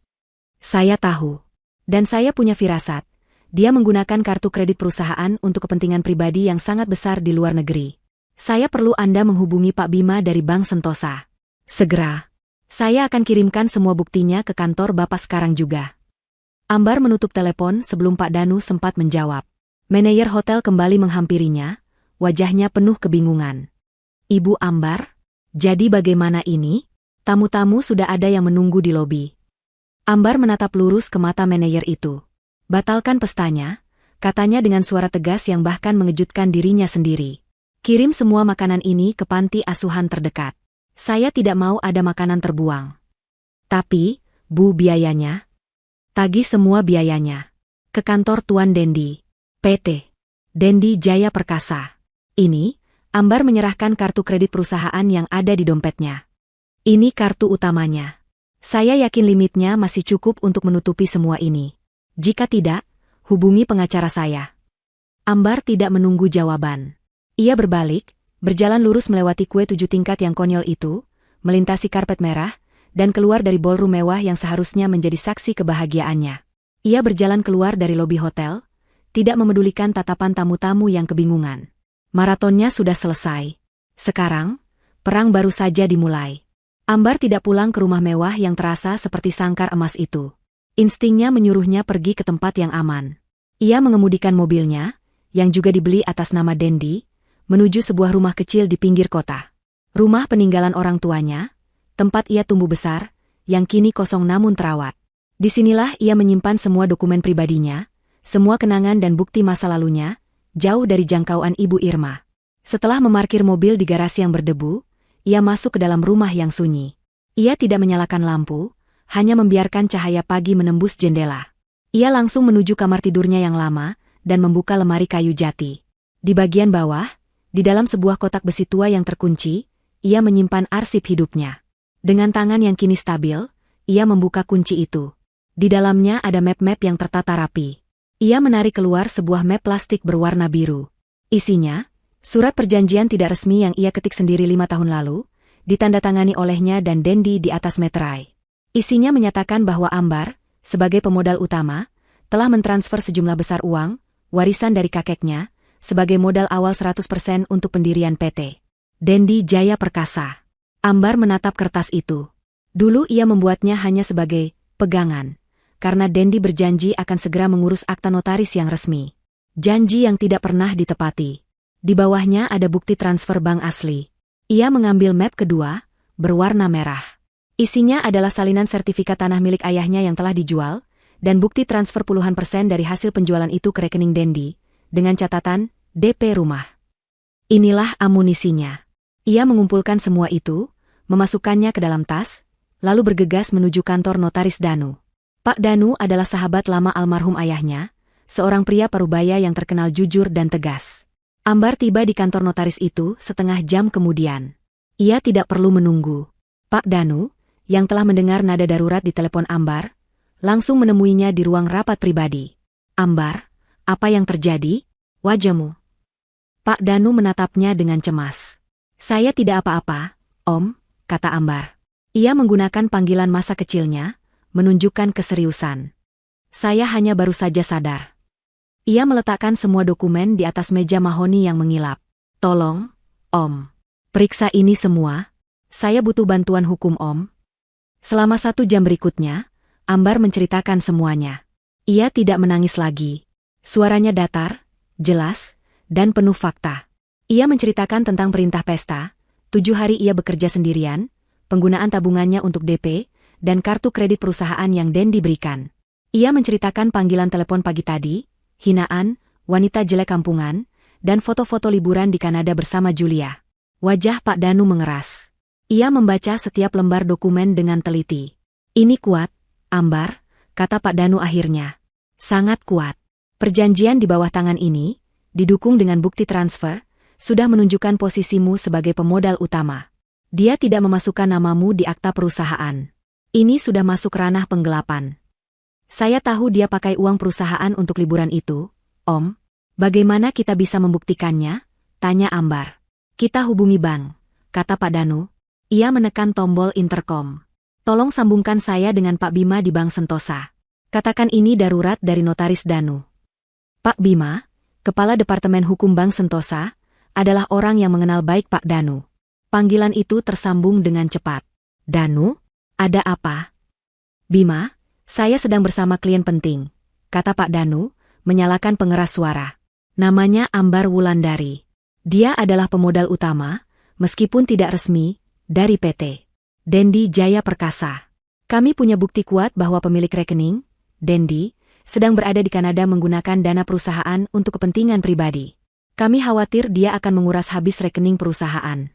Saya tahu. Dan saya punya firasat. Dia menggunakan kartu kredit perusahaan untuk kepentingan pribadi yang sangat besar di luar negeri. Saya perlu Anda menghubungi Pak Bima dari Bank Sentosa. Segera. Saya akan kirimkan semua buktinya ke kantor Bapak sekarang juga. Ambar menutup telepon sebelum Pak Danu sempat menjawab. Manajer hotel kembali menghampirinya, wajahnya penuh kebingungan. Ibu Ambar, jadi bagaimana ini? Tamu-tamu sudah ada yang menunggu di lobi. Ambar menatap lurus ke mata manajer itu. Batalkan pestanya, katanya dengan suara tegas yang bahkan mengejutkan dirinya sendiri. Kirim semua makanan ini ke panti asuhan terdekat. Saya tidak mau ada makanan terbuang. Tapi, Bu, biayanya? Tagih semua biayanya. Ke kantor Tuan Dendi. PT. Dendi Jaya Perkasa. Ini, Ambar menyerahkan kartu kredit perusahaan yang ada di dompetnya. Ini kartu utamanya. Saya yakin limitnya masih cukup untuk menutupi semua ini. Jika tidak, hubungi pengacara saya. Ambar tidak menunggu jawaban. Ia berbalik, berjalan lurus melewati kue 7 tingkat yang konyol itu, melintasi karpet merah, dan keluar dari ballroom mewah yang seharusnya menjadi saksi kebahagiaannya. Ia berjalan keluar dari lobi hotel, tidak memedulikan tatapan tamu-tamu yang kebingungan. Maratonnya sudah selesai. Sekarang, perang baru saja dimulai. Ambar tidak pulang ke rumah mewah yang terasa seperti sangkar emas itu. Instingnya menyuruhnya pergi ke tempat yang aman. Ia mengemudikan mobilnya, yang juga dibeli atas nama Dendi, menuju sebuah rumah kecil di pinggir kota. Rumah peninggalan orang tuanya, tempat ia tumbuh besar, yang kini kosong namun terawat. Disinilah ia menyimpan semua dokumen pribadinya, semua kenangan dan bukti masa lalunya, jauh dari jangkauan Ibu Irma. Setelah memarkir mobil di garasi yang berdebu, ia masuk ke dalam rumah yang sunyi. Ia tidak menyalakan lampu, hanya membiarkan cahaya pagi menembus jendela. Ia langsung menuju kamar tidurnya yang lama, dan membuka lemari kayu jati. Di bagian bawah, di dalam sebuah kotak besi tua yang terkunci, ia menyimpan arsip hidupnya. Dengan tangan yang kini stabil, ia membuka kunci itu. Di dalamnya ada map-map yang tertata rapi. Ia menarik keluar sebuah map plastik berwarna biru. Isinya, surat perjanjian tidak resmi yang ia ketik sendiri 5 tahun lalu, ditandatangani olehnya dan Dendi di atas meterai. Isinya menyatakan bahwa Ambar, sebagai pemodal utama, telah mentransfer sejumlah besar uang, warisan dari kakeknya, sebagai modal awal 100% untuk pendirian PT Dendi Jaya Perkasa. Ambar menatap kertas itu. Dulu ia membuatnya hanya sebagai pegangan, karena Dendi berjanji akan segera mengurus akta notaris yang resmi. Janji yang tidak pernah ditepati. Di bawahnya ada bukti transfer bank asli. Ia mengambil map kedua, berwarna merah. Isinya adalah salinan sertifikat tanah milik ayahnya yang telah dijual, dan bukti transfer puluhan persen dari hasil penjualan itu ke rekening Dendi, dengan catatan DP rumah. Inilah amunisinya. Ia mengumpulkan semua itu, memasukkannya ke dalam tas, lalu bergegas menuju kantor notaris Danu. Pak Danu adalah sahabat lama almarhum ayahnya, seorang pria parubaya yang terkenal jujur dan tegas. Ambar tiba di kantor notaris itu setengah jam kemudian. Ia tidak perlu menunggu. Pak Danu, yang telah mendengar nada darurat di telepon Ambar, langsung menemuinya di ruang rapat pribadi. Ambar, apa yang terjadi? Wajahmu. Pak Danu menatapnya dengan cemas. Saya tidak apa-apa, Om, kata Ambar. Ia menggunakan panggilan masa kecilnya, menunjukkan keseriusan. Saya hanya baru saja sadar. Ia meletakkan semua dokumen di atas meja mahoni yang mengilap. Tolong, Om. Periksa ini semua. Saya butuh bantuan hukum, Om. Selama 1 jam berikutnya, Ambar menceritakan semuanya. Ia tidak menangis lagi. Suaranya datar, jelas, dan penuh fakta. Ia menceritakan tentang perintah pesta, 7 hari ia bekerja sendirian, penggunaan tabungannya untuk DP, dan kartu kredit perusahaan yang Dendi berikan. Ia menceritakan panggilan telepon pagi tadi, hinaan, wanita jelek kampungan, dan foto-foto liburan di Kanada bersama Julia. Wajah Pak Danu mengeras. Ia membaca setiap lembar dokumen dengan teliti. Ini kuat, Ambar, kata Pak Danu akhirnya. Sangat kuat. Perjanjian di bawah tangan ini, didukung dengan bukti transfer, sudah menunjukkan posisimu sebagai pemodal utama. Dia tidak memasukkan namamu di akta perusahaan. Ini sudah masuk ranah penggelapan. Saya tahu dia pakai uang perusahaan untuk liburan itu, Om. Bagaimana kita bisa membuktikannya? Tanya Ambar. Kita hubungi bank, kata Pak Danu. Ia menekan tombol interkom. Tolong sambungkan saya dengan Pak Bima di Bank Sentosa. Katakan ini darurat dari notaris Danu. Pak Bima, Kepala Departemen Hukum Bank Sentosa, adalah orang yang mengenal baik Pak Danu. Panggilan itu tersambung dengan cepat. Danu? Ada apa? Bima, saya sedang bersama klien penting, kata Pak Danu, menyalakan pengeras suara. Namanya Ambar Wulandari. Dia adalah pemodal utama, meskipun tidak resmi, dari PT Dendi Jaya Perkasa. Kami punya bukti kuat bahwa pemilik rekening, Dendi, sedang berada di Kanada menggunakan dana perusahaan untuk kepentingan pribadi. Kami khawatir dia akan menguras habis rekening perusahaan.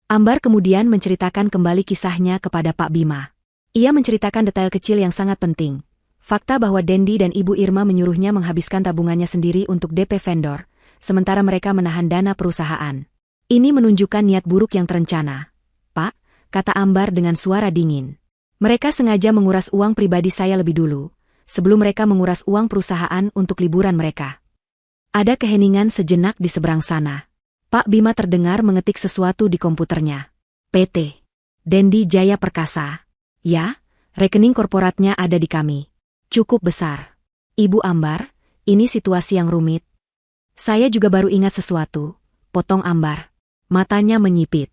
Ambar kemudian menceritakan kembali kisahnya kepada Pak Bima. Ia menceritakan detail kecil yang sangat penting. Fakta bahwa Dendi dan Ibu Irma menyuruhnya menghabiskan tabungannya sendiri untuk DP vendor, sementara mereka menahan dana perusahaan. Ini menunjukkan niat buruk yang terencana. Pak, kata Ambar dengan suara dingin. Mereka sengaja menguras uang pribadi saya lebih dulu, sebelum mereka menguras uang perusahaan untuk liburan mereka. Ada keheningan sejenak di seberang sana. Pak Bima terdengar mengetik sesuatu di komputernya. PT Dendi Jaya Perkasa. Ya, rekening korporatnya ada di kami. Cukup besar. Ibu Ambar, ini situasi yang rumit. Saya juga baru ingat sesuatu, potong Ambar. Matanya menyipit.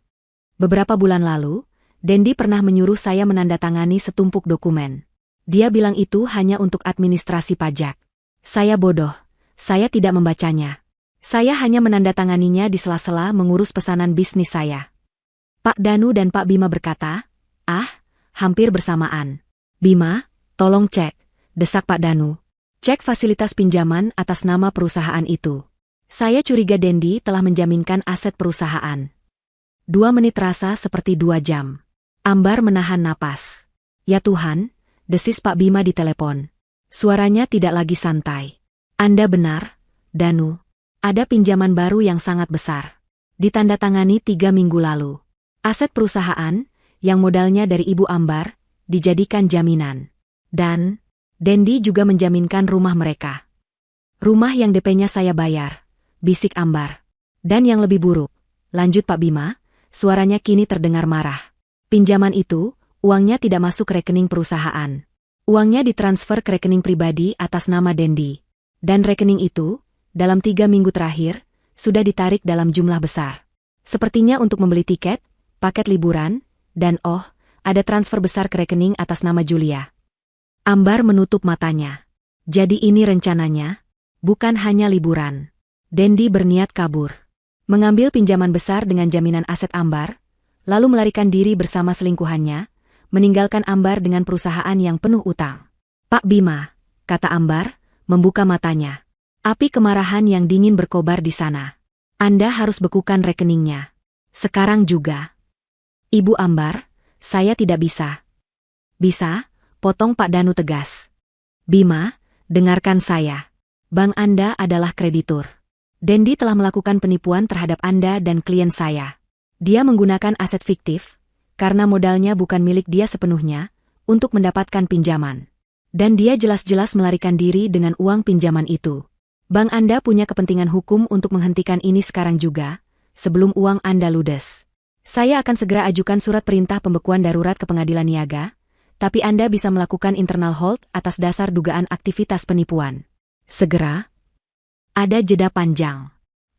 Beberapa bulan lalu, Dendi pernah menyuruh saya menandatangani setumpuk dokumen. Dia bilang itu hanya untuk administrasi pajak. Saya bodoh, saya tidak membacanya. Saya hanya menandatanganinya di sela-sela mengurus pesanan bisnis saya. Pak Danu dan Pak Bima berkata, hampir bersamaan. Bima, tolong cek, desak Pak Danu. Cek fasilitas pinjaman atas nama perusahaan itu. Saya curiga Dendi telah menjaminkan aset perusahaan. 2 menit terasa seperti 2 jam. Ambar menahan napas. Ya Tuhan, desis Pak Bima di telepon. Suaranya tidak lagi santai. Anda benar, Danu. Ada pinjaman baru yang sangat besar. Ditandatangani 3 minggu lalu. Aset perusahaan, yang modalnya dari Ibu Ambar, dijadikan jaminan. Dan, Dendi juga menjaminkan rumah mereka. Rumah yang DP-nya saya bayar, bisik Ambar. Dan yang lebih buruk, lanjut Pak Bima, suaranya kini terdengar marah. Pinjaman itu, uangnya tidak masuk ke rekening perusahaan. Uangnya ditransfer ke rekening pribadi atas nama Dendi. Dan rekening itu, dalam 3 minggu terakhir, sudah ditarik dalam jumlah besar. Sepertinya untuk membeli tiket, paket liburan, dan ada transfer besar ke rekening atas nama Julia. Ambar menutup matanya. Jadi ini rencananya? Bukan hanya liburan. Dendi berniat kabur. Mengambil pinjaman besar dengan jaminan aset Ambar, lalu melarikan diri bersama selingkuhannya, meninggalkan Ambar dengan perusahaan yang penuh utang. Pak Bima, kata Ambar, membuka matanya. Api kemarahan yang dingin berkobar di sana. Anda harus bekukan rekeningnya. Sekarang juga. Ibu Ambar, saya tidak bisa. Bisa, potong Pak Danu tegas. Bima, dengarkan saya. Bank Anda adalah kreditur. Dendi telah melakukan penipuan terhadap Anda dan klien saya. Dia menggunakan aset fiktif, karena modalnya bukan milik dia sepenuhnya, untuk mendapatkan pinjaman. Dan dia jelas-jelas melarikan diri dengan uang pinjaman itu. Bank Anda punya kepentingan hukum untuk menghentikan ini sekarang juga, sebelum uang Anda ludes. Saya akan segera ajukan surat perintah pembekuan darurat ke pengadilan niaga, tapi Anda bisa melakukan internal hold atas dasar dugaan aktivitas penipuan. Segera? Ada jeda panjang.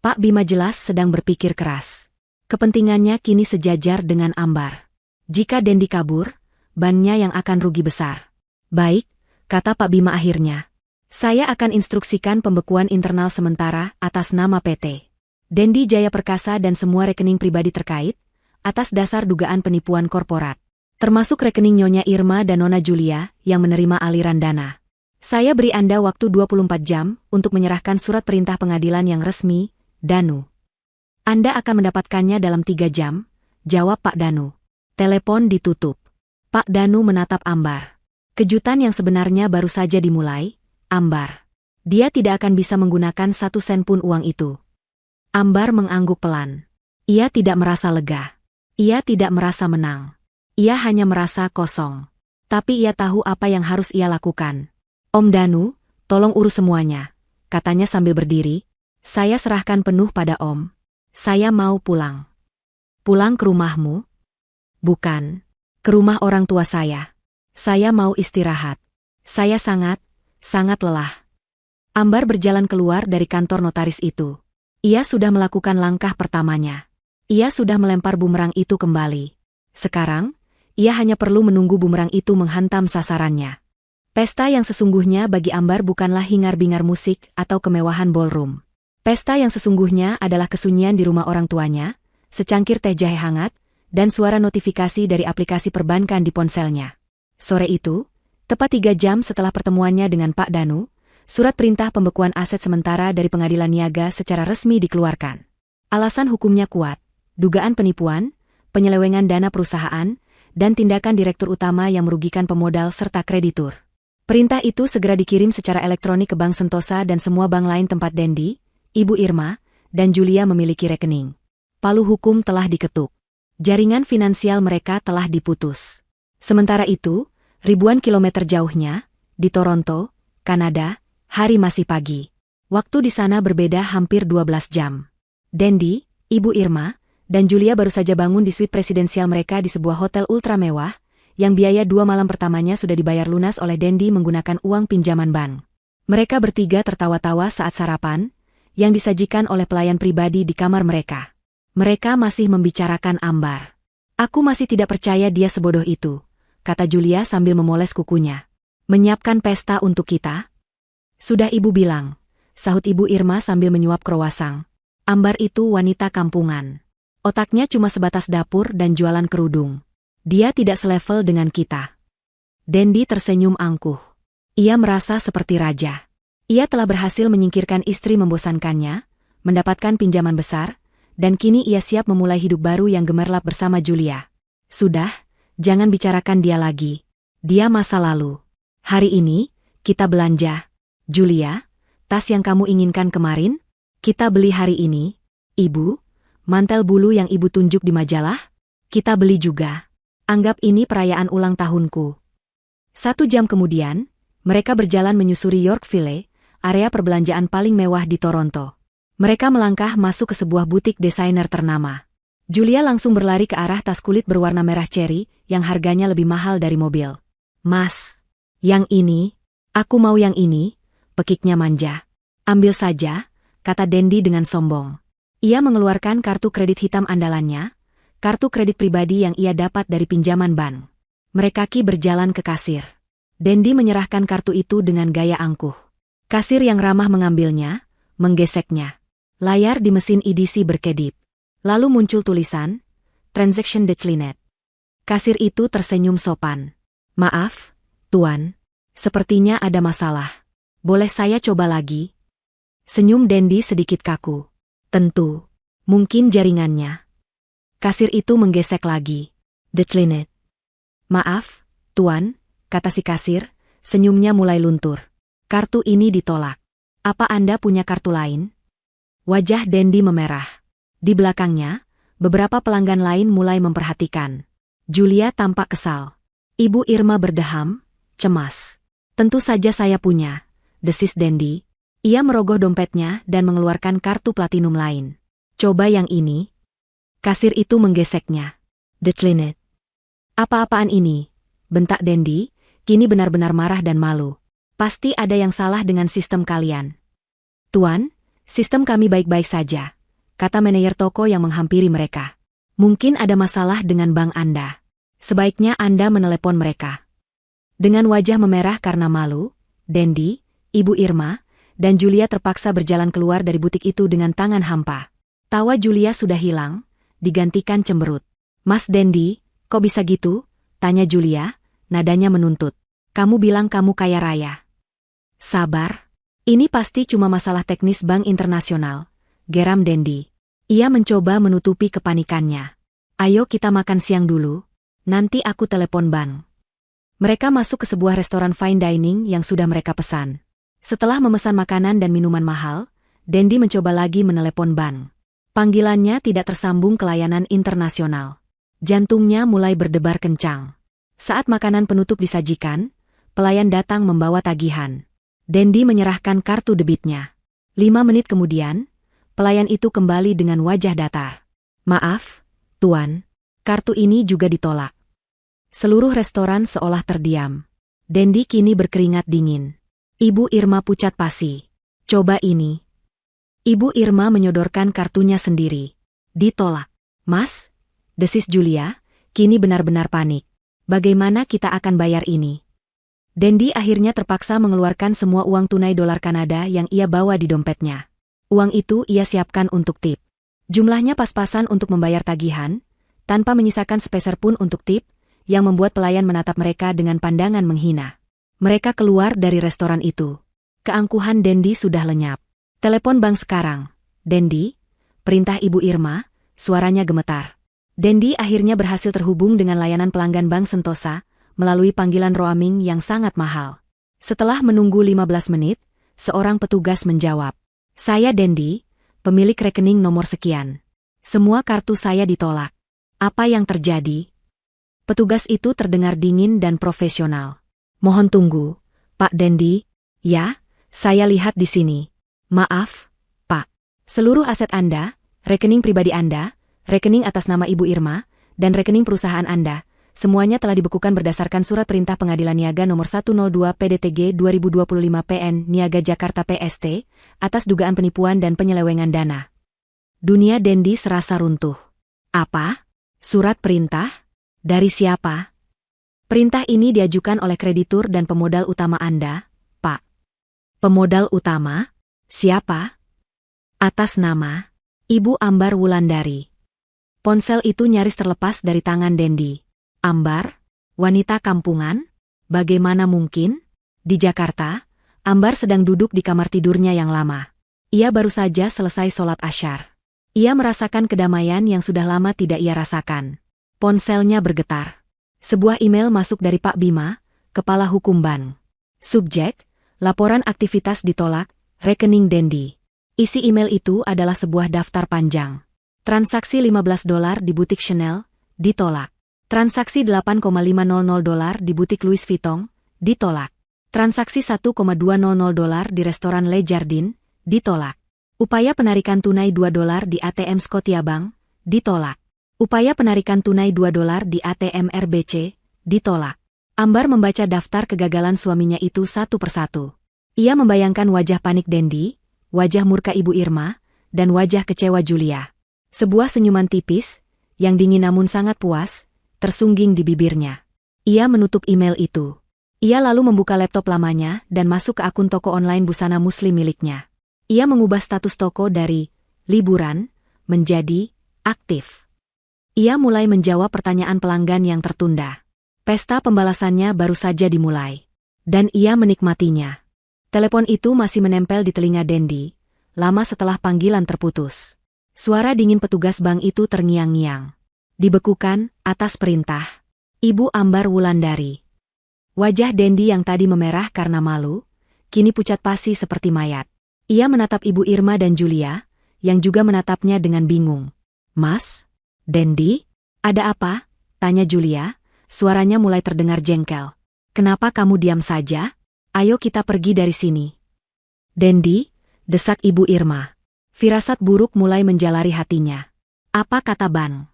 Pak Bima jelas sedang berpikir keras. Kepentingannya kini sejajar dengan Ambar. Jika Dendi kabur, bannya yang akan rugi besar. Baik, kata Pak Bima akhirnya. Saya akan instruksikan pembekuan internal sementara atas nama PT Dendi Jaya Perkasa dan semua rekening pribadi terkait, atas dasar dugaan penipuan korporat. Termasuk rekening Nyonya Irma dan Nona Julia yang menerima aliran dana. Saya beri Anda waktu 24 jam untuk menyerahkan surat perintah pengadilan yang resmi, Danu. Anda akan mendapatkannya dalam 3 jam, jawab Pak Danu. Telepon ditutup. Pak Danu menatap Ambar. Kejutan yang sebenarnya baru saja dimulai, Ambar. Dia tidak akan bisa menggunakan 1 sen pun uang itu. Ambar mengangguk pelan. Ia tidak merasa lega. Ia tidak merasa menang. Ia hanya merasa kosong. Tapi ia tahu apa yang harus ia lakukan. Om Danu, tolong urus semuanya, katanya sambil berdiri. Saya serahkan penuh pada Om. Saya mau pulang. Pulang ke rumahmu? Bukan. Ke rumah orang tua saya. Saya mau istirahat. Saya sangat lelah. Ambar berjalan keluar dari kantor notaris itu. Ia sudah melakukan langkah pertamanya. Ia sudah melempar bumerang itu kembali. Sekarang, ia hanya perlu menunggu bumerang itu menghantam sasarannya. Pesta yang sesungguhnya bagi Ambar bukanlah hingar-bingar musik atau kemewahan ballroom. Pesta yang sesungguhnya adalah kesunyian di rumah orang tuanya, secangkir teh jahe hangat, dan suara notifikasi dari aplikasi perbankan di ponselnya. Sore itu, tepat 3 jam setelah pertemuannya dengan Pak Danu, surat perintah pembekuan aset sementara dari pengadilan niaga secara resmi dikeluarkan. Alasan hukumnya kuat, dugaan penipuan, penyelewengan dana perusahaan, dan tindakan direktur utama yang merugikan pemodal serta kreditur. Perintah itu segera dikirim secara elektronik ke Bank Sentosa dan semua bank lain tempat Dendi, Ibu Irma, dan Julia memiliki rekening. Palu hukum telah diketuk. Jaringan finansial mereka telah diputus. Sementara itu, ribuan kilometer jauhnya, di Toronto, Kanada, hari masih pagi. Waktu di sana berbeda hampir 12 jam. Dendi, Ibu Irma, dan Julia baru saja bangun di suite presidensial mereka di sebuah hotel ultra mewah, yang biaya 2 malam pertamanya sudah dibayar lunas oleh Dendi menggunakan uang pinjaman bank. Mereka bertiga tertawa-tawa saat sarapan, yang disajikan oleh pelayan pribadi di kamar mereka. Mereka masih membicarakan Ambar. Aku masih tidak percaya dia sebodoh itu, kata Julia sambil memoles kukunya. Menyiapkan pesta untuk kita? Sudah Ibu bilang, sahut Ibu Irma sambil menyuap krowasang. Ambar itu wanita kampungan. Otaknya cuma sebatas dapur dan jualan kerudung. Dia tidak selevel dengan kita. Dendi tersenyum angkuh. Ia merasa seperti raja. Ia telah berhasil menyingkirkan istri membosankannya, mendapatkan pinjaman besar, dan kini ia siap memulai hidup baru yang gemerlap bersama Julia. Sudah, jangan bicarakan dia lagi. Dia masa lalu. Hari ini, kita belanja. Julia, tas yang kamu inginkan kemarin, kita beli hari ini. Ibu, mantel bulu yang Ibu tunjuk di majalah, kita beli juga. Anggap ini perayaan ulang tahunku. 1 jam kemudian, mereka berjalan menyusuri Yorkville, area perbelanjaan paling mewah di Toronto. Mereka melangkah masuk ke sebuah butik desainer ternama. Julia langsung berlari ke arah tas kulit berwarna merah ceri yang harganya lebih mahal dari mobil. "Mas, yang ini, aku mau yang ini," pekiknya manja. "Ambil saja," kata Dendi dengan sombong. Ia mengeluarkan kartu kredit hitam andalannya, kartu kredit pribadi yang ia dapat dari pinjaman bank. Mereka berjalan ke kasir. Dendi menyerahkan kartu itu dengan gaya angkuh. Kasir yang ramah mengambilnya, menggeseknya. Layar di mesin EDC berkedip. Lalu muncul tulisan, "Transaction declined." Kasir itu tersenyum sopan. "Maaf, Tuan. Sepertinya ada masalah. Boleh saya coba lagi?" Senyum Dendi sedikit kaku. "Tentu. Mungkin jaringannya." Kasir itu menggesek lagi. "Declined." "Maaf, Tuan," kata si kasir, senyumnya mulai luntur. "Kartu ini ditolak. Apa Anda punya kartu lain?" Wajah Dendi memerah. Di belakangnya, beberapa pelanggan lain mulai memperhatikan. Julia tampak kesal. Ibu Irma berdeham, cemas. "Tentu saja saya punya," desis Dendi. Ia merogoh dompetnya dan mengeluarkan kartu platinum lain. "Coba yang ini." Kasir itu menggeseknya. "Declined." "Apa-apaan ini?" bentak Dendi, kini benar-benar marah dan malu. "Pasti ada yang salah dengan sistem kalian." "Tuan, sistem kami baik-baik saja," kata manajer toko yang menghampiri mereka. "Mungkin ada masalah dengan bank Anda. Sebaiknya Anda menelepon mereka." Dengan wajah memerah karena malu, Dendi, Ibu Irma, dan Julia terpaksa berjalan keluar dari butik itu dengan tangan hampa. Tawa Julia sudah hilang, digantikan cemberut. "Mas Dendi, kok bisa gitu?" tanya Julia, nadanya menuntut. "Kamu bilang kamu kaya raya." "Sabar. Ini pasti cuma masalah teknis bank internasional," geram Dendi. Ia mencoba menutupi kepanikannya. "Ayo kita makan siang dulu, nanti aku telepon bank." Mereka masuk ke sebuah restoran fine dining yang sudah mereka pesan. Setelah memesan makanan dan minuman mahal, Dendi mencoba lagi menelepon bank. Panggilannya tidak tersambung ke layanan internasional. Jantungnya mulai berdebar kencang. Saat makanan penutup disajikan, pelayan datang membawa tagihan. Dendi menyerahkan kartu debitnya. 5 menit kemudian, pelayan itu kembali dengan wajah datar. "Maaf, Tuan, kartu ini juga ditolak." Seluruh restoran seolah terdiam. Dendi kini berkeringat dingin. Ibu Irma pucat pasi. "Coba ini." Ibu Irma menyodorkan kartunya sendiri. "Ditolak." "Mas," desis Julia, kini benar-benar panik. "Bagaimana kita akan bayar ini?" Dendi akhirnya terpaksa mengeluarkan semua uang tunai dolar Kanada yang ia bawa di dompetnya. Uang itu ia siapkan untuk tip. Jumlahnya pas-pasan untuk membayar tagihan, tanpa menyisakan sepeser pun untuk tip, yang membuat pelayan menatap mereka dengan pandangan menghina. Mereka keluar dari restoran itu. Keangkuhan Dendi sudah lenyap. "Telepon bank sekarang, Dendi," perintah Ibu Irma, suaranya gemetar. Dendi akhirnya berhasil terhubung dengan layanan pelanggan Bank Sentosa, melalui panggilan roaming yang sangat mahal. Setelah menunggu 15 menit, seorang petugas menjawab. "Saya Dendi, pemilik rekening nomor sekian. Semua kartu saya ditolak. Apa yang terjadi?" Petugas itu terdengar dingin dan profesional. "Mohon tunggu, Pak Dendi." "Ya, saya lihat di sini." "Maaf, Pak. Seluruh aset Anda, rekening pribadi Anda, rekening atas nama Ibu Irma, dan rekening perusahaan Anda, semuanya telah dibekukan berdasarkan Surat Perintah Pengadilan Niaga Nomor 102 PDTG 2025 PN Niaga Jakarta PST, atas dugaan penipuan dan penyelewengan dana." Dunia Dendi serasa runtuh. "Apa? Surat perintah? Dari siapa?" "Perintah ini diajukan oleh kreditur dan pemodal utama Anda, Pak." "Pemodal utama? Siapa?" "Atas nama Ibu Ambar Wulandari." Ponsel itu nyaris terlepas dari tangan Dendi. "Ambar? Wanita kampungan? Bagaimana mungkin?" Di Jakarta, Ambar sedang duduk di kamar tidurnya yang lama. Ia baru saja selesai sholat asyar. Ia merasakan kedamaian yang sudah lama tidak ia rasakan. Ponselnya bergetar. Sebuah email masuk dari Pak Bima, Kepala Hukum Bank. Subjek, laporan aktivitas ditolak, rekening Dendi. Isi email itu adalah sebuah daftar panjang. Transaksi $15 di butik Chanel, ditolak. Transaksi $8,500 di butik Louis Vuitton, ditolak. Transaksi $1,200 di restoran Le Jardin, ditolak. Upaya penarikan tunai $2 di ATM Scotiabank, ditolak. Upaya penarikan tunai $2 di ATM RBC, ditolak. Ambar membaca daftar kegagalan suaminya itu satu persatu. Ia membayangkan wajah panik Dendi, wajah murka Ibu Irma, dan wajah kecewa Julia. Sebuah senyuman tipis, yang dingin namun sangat puas, tersungging di bibirnya. Ia menutup email itu. Ia lalu membuka laptop lamanya dan masuk ke akun toko online busana muslim miliknya. Ia mengubah status toko dari liburan menjadi aktif. Ia mulai menjawab pertanyaan pelanggan yang tertunda. Pesta pembalasannya baru saja dimulai. Dan ia menikmatinya. Telepon itu masih menempel di telinga Dendi, lama setelah panggilan terputus. Suara dingin petugas bank itu terngiang-ngiang. Dibekukan atas perintah Ibu Ambar Wulandari. Wajah Dendi yang tadi memerah karena malu, kini pucat pasi seperti mayat. Ia menatap Ibu Irma dan Julia, yang juga menatapnya dengan bingung. "Mas? Dendi? Ada apa?" tanya Julia, suaranya mulai terdengar jengkel. "Kenapa kamu diam saja? Ayo kita pergi dari sini." "Dendi," desak Ibu Irma. Firasat buruk mulai menjalari hatinya. "Apa kata Ban?"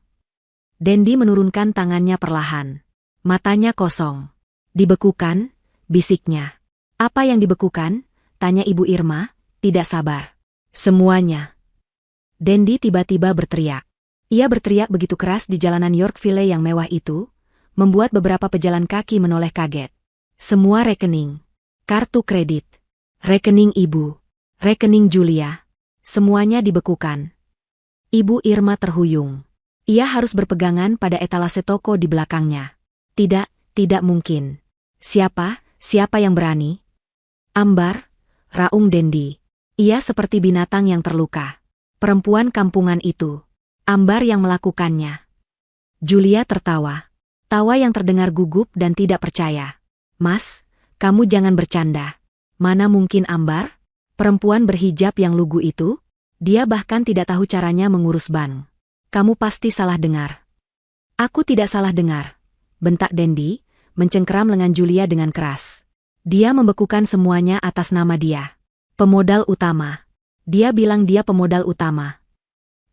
Dendi menurunkan tangannya perlahan. Matanya kosong. "Dibekukan," bisiknya. "Apa yang dibekukan?" tanya Ibu Irma, tidak sabar. "Semuanya." Dendi tiba-tiba berteriak. Ia berteriak begitu keras di jalanan Yorkville yang mewah itu, membuat beberapa pejalan kaki menoleh kaget. Semua rekening, kartu kredit, rekening ibu, rekening Julia, semuanya dibekukan. Ibu Irma terhuyung. Ia harus berpegangan pada etalase toko di belakangnya. Tidak mungkin. Siapa yang berani?" "Ambar," raung Dendi. Ia seperti binatang yang terluka. Perempuan kampungan itu. Ambar yang melakukannya. Julia tertawa. Tawa yang terdengar gugup dan tidak percaya. "Mas, kamu jangan bercanda. Mana mungkin Ambar? Perempuan berhijab yang lugu itu? Dia bahkan tidak tahu caranya mengurus bank. Kamu pasti salah dengar." "Aku tidak salah dengar," bentak Dendi, mencengkeram lengan Julia dengan keras. "Dia membekukan semuanya atas nama dia. Pemodal utama. Dia bilang dia pemodal utama."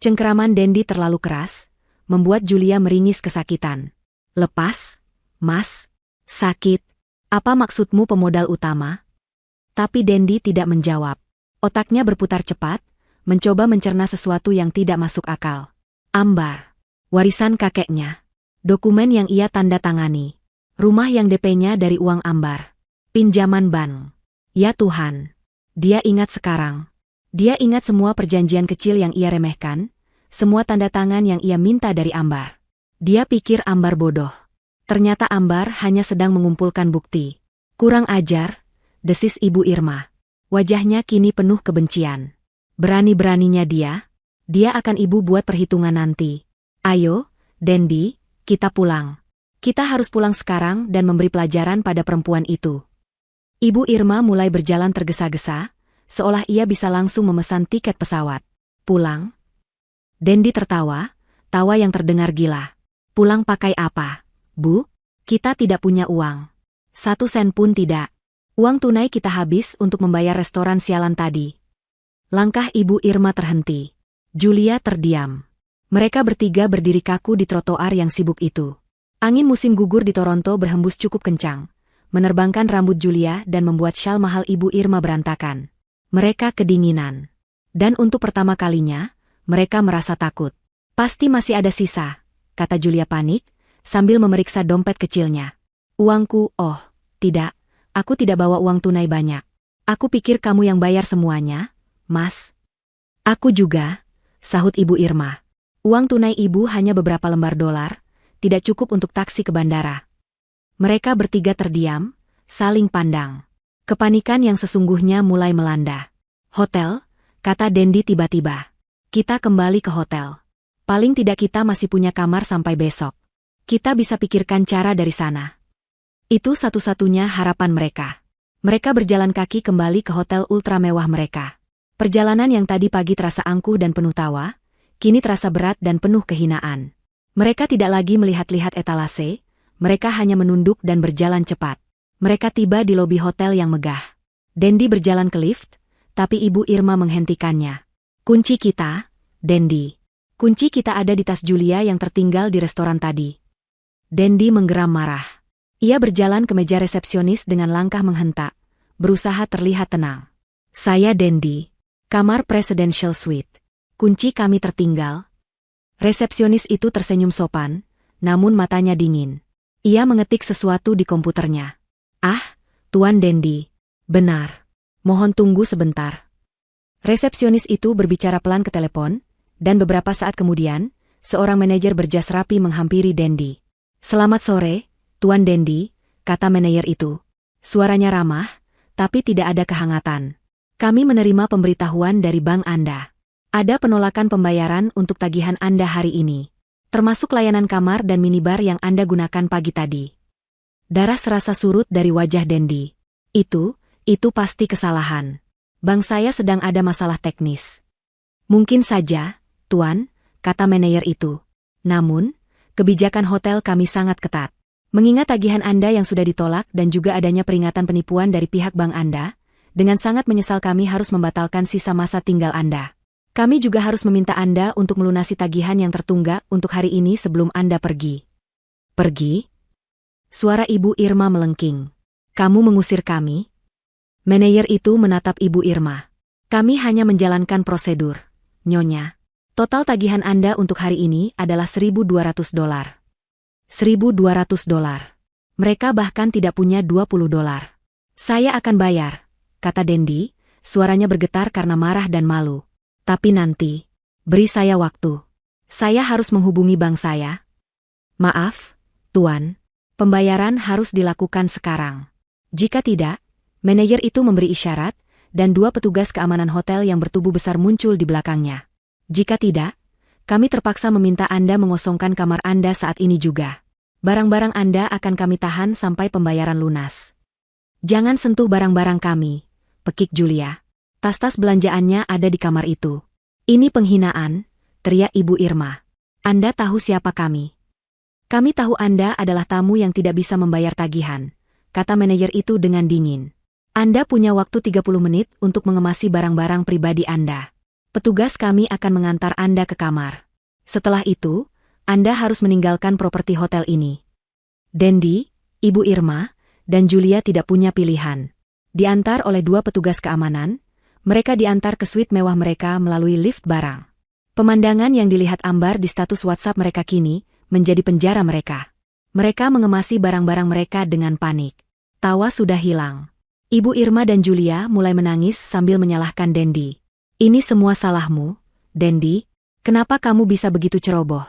Cengkeraman Dendi terlalu keras, membuat Julia meringis kesakitan. "Lepas, Mas. Sakit. Apa maksudmu pemodal utama?" Tapi Dendi tidak menjawab. Otaknya berputar cepat, mencoba mencerna sesuatu yang tidak masuk akal. Ambar. Warisan kakeknya. Dokumen yang ia tanda tangani. Rumah yang DP-nya dari uang Ambar. Pinjaman bank. Ya Tuhan. Dia ingat sekarang. Dia ingat semua perjanjian kecil yang ia remehkan, semua tanda tangan yang ia minta dari Ambar. Dia pikir Ambar bodoh. Ternyata Ambar hanya sedang mengumpulkan bukti. "Kurang ajar," desis Ibu Irma. Wajahnya kini penuh kebencian. Berani-beraninya dia akan ibu buat perhitungan nanti. "Ayo, Dendi, kita pulang. Kita harus pulang sekarang dan memberi pelajaran pada perempuan itu." Ibu Irma mulai berjalan tergesa-gesa, seolah ia bisa langsung memesan tiket pesawat. "Pulang?" Dendi tertawa, tawa yang terdengar gila. "Pulang pakai apa, Bu? Kita tidak punya uang. 1 sen pun tidak. Uang tunai kita habis untuk membayar restoran sialan tadi." Langkah Ibu Irma terhenti. Julia terdiam. Mereka bertiga berdiri kaku di trotoar yang sibuk itu. Angin musim gugur di Toronto berhembus cukup kencang, menerbangkan rambut Julia dan membuat syal mahal Ibu Irma berantakan. Mereka kedinginan. Dan untuk pertama kalinya, mereka merasa takut. "Pasti masih ada sisa," kata Julia panik, sambil memeriksa dompet kecilnya. "Uangku, oh, tidak. Aku tidak bawa uang tunai banyak. Aku pikir kamu yang bayar semuanya, Mas." "Aku juga," sahut Ibu Irma. "Uang tunai ibu hanya beberapa lembar dolar, tidak cukup untuk taksi ke bandara." Mereka bertiga terdiam, saling pandang. Kepanikan yang sesungguhnya mulai melanda. "Hotel," kata Dendi tiba-tiba. "Kita kembali ke hotel. Paling tidak kita masih punya kamar sampai besok. Kita bisa pikirkan cara dari sana." Itu satu-satunya harapan mereka. Mereka berjalan kaki kembali ke hotel ultra mewah mereka. Perjalanan yang tadi pagi terasa angkuh dan penuh tawa, kini terasa berat dan penuh kehinaan. Mereka tidak lagi melihat-lihat etalase, mereka hanya menunduk dan berjalan cepat. Mereka tiba di lobi hotel yang megah. Dendi berjalan ke lift, tapi Ibu Irma menghentikannya. Kunci kita, Dendi. Kunci kita ada di tas Julia yang tertinggal di restoran tadi. Dendi menggeram marah. Ia berjalan ke meja resepsionis dengan langkah menghentak, berusaha terlihat tenang. Saya Dendi. Kamar Presidential Suite. Kunci kami tertinggal. Resepsionis itu tersenyum sopan, namun matanya dingin. Ia mengetik sesuatu di komputernya. Ah, Tuan Dendi. Benar. Mohon tunggu sebentar. Resepsionis itu berbicara pelan ke telepon, dan beberapa saat kemudian, seorang manajer berjas rapi menghampiri Dendi. Selamat sore, Tuan Dendi, kata manajer itu. Suaranya ramah, tapi tidak ada kehangatan. Kami menerima pemberitahuan dari bank Anda. Ada penolakan pembayaran untuk tagihan Anda hari ini, termasuk layanan kamar dan minibar yang Anda gunakan pagi tadi. Darah serasa surut dari wajah Dendi. Itu pasti kesalahan. Bank saya sedang ada masalah teknis. Mungkin saja, Tuan, kata manajer itu. Namun, kebijakan hotel kami sangat ketat. Mengingat tagihan Anda yang sudah ditolak dan juga adanya peringatan penipuan dari pihak bank Anda, dengan sangat menyesal kami harus membatalkan sisa masa tinggal Anda. Kami juga harus meminta Anda untuk melunasi tagihan yang tertunggak untuk hari ini sebelum Anda pergi. Pergi? Suara Ibu Irma melengking. Kamu mengusir kami? Manajer itu menatap Ibu Irma. Kami hanya menjalankan prosedur, Nyonya. Total tagihan Anda untuk hari ini adalah $1.200. $1.200. Mereka bahkan tidak punya $20. Saya akan bayar, kata Dendi, suaranya bergetar karena marah dan malu. Tapi nanti, beri saya waktu. Saya harus menghubungi bank saya. Maaf, Tuan. Pembayaran harus dilakukan sekarang. Jika tidak, manajer itu memberi isyarat, dan 2 petugas keamanan hotel yang bertubuh besar muncul di belakangnya. Jika tidak, kami terpaksa meminta Anda mengosongkan kamar Anda saat ini juga. Barang-barang Anda akan kami tahan sampai pembayaran lunas. Jangan sentuh barang-barang kami, pekik Julia. Tas-tas belanjaannya ada di kamar itu. Ini penghinaan, teriak Ibu Irma. Anda tahu siapa kami? Kami tahu Anda adalah tamu yang tidak bisa membayar tagihan, kata manajer itu dengan dingin. Anda punya waktu 30 menit untuk mengemasi barang-barang pribadi Anda. Petugas kami akan mengantar Anda ke kamar. Setelah itu, Anda harus meninggalkan properti hotel ini. Dendi, Ibu Irma, dan Julia tidak punya pilihan. Diantar oleh 2 petugas keamanan, mereka diantar ke suite mewah mereka melalui lift barang. Pemandangan yang dilihat Ambar di status WhatsApp mereka kini menjadi penjara mereka. Mereka mengemasi barang-barang mereka dengan panik. Tawa sudah hilang. Ibu Irma dan Julia mulai menangis sambil menyalahkan Dendi. Ini semua salahmu, Dendi. Kenapa kamu bisa begitu ceroboh?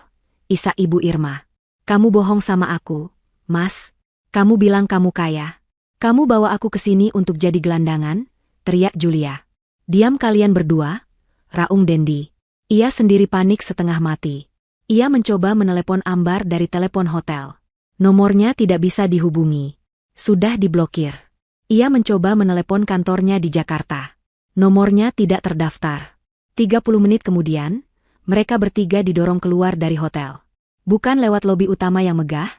Isak Ibu Irma. Kamu bohong sama aku, Mas. Kamu bilang kamu kaya. Kamu bawa aku ke sini untuk jadi gelandangan, teriak Julia. Diam kalian berdua, raung Dendi. Ia sendiri panik setengah mati. Ia mencoba menelepon Ambar dari telepon hotel. Nomornya tidak bisa dihubungi. Sudah diblokir. Ia mencoba menelepon kantornya di Jakarta. Nomornya tidak terdaftar. 30 menit kemudian, mereka bertiga didorong keluar dari hotel. Bukan lewat lobi utama yang megah,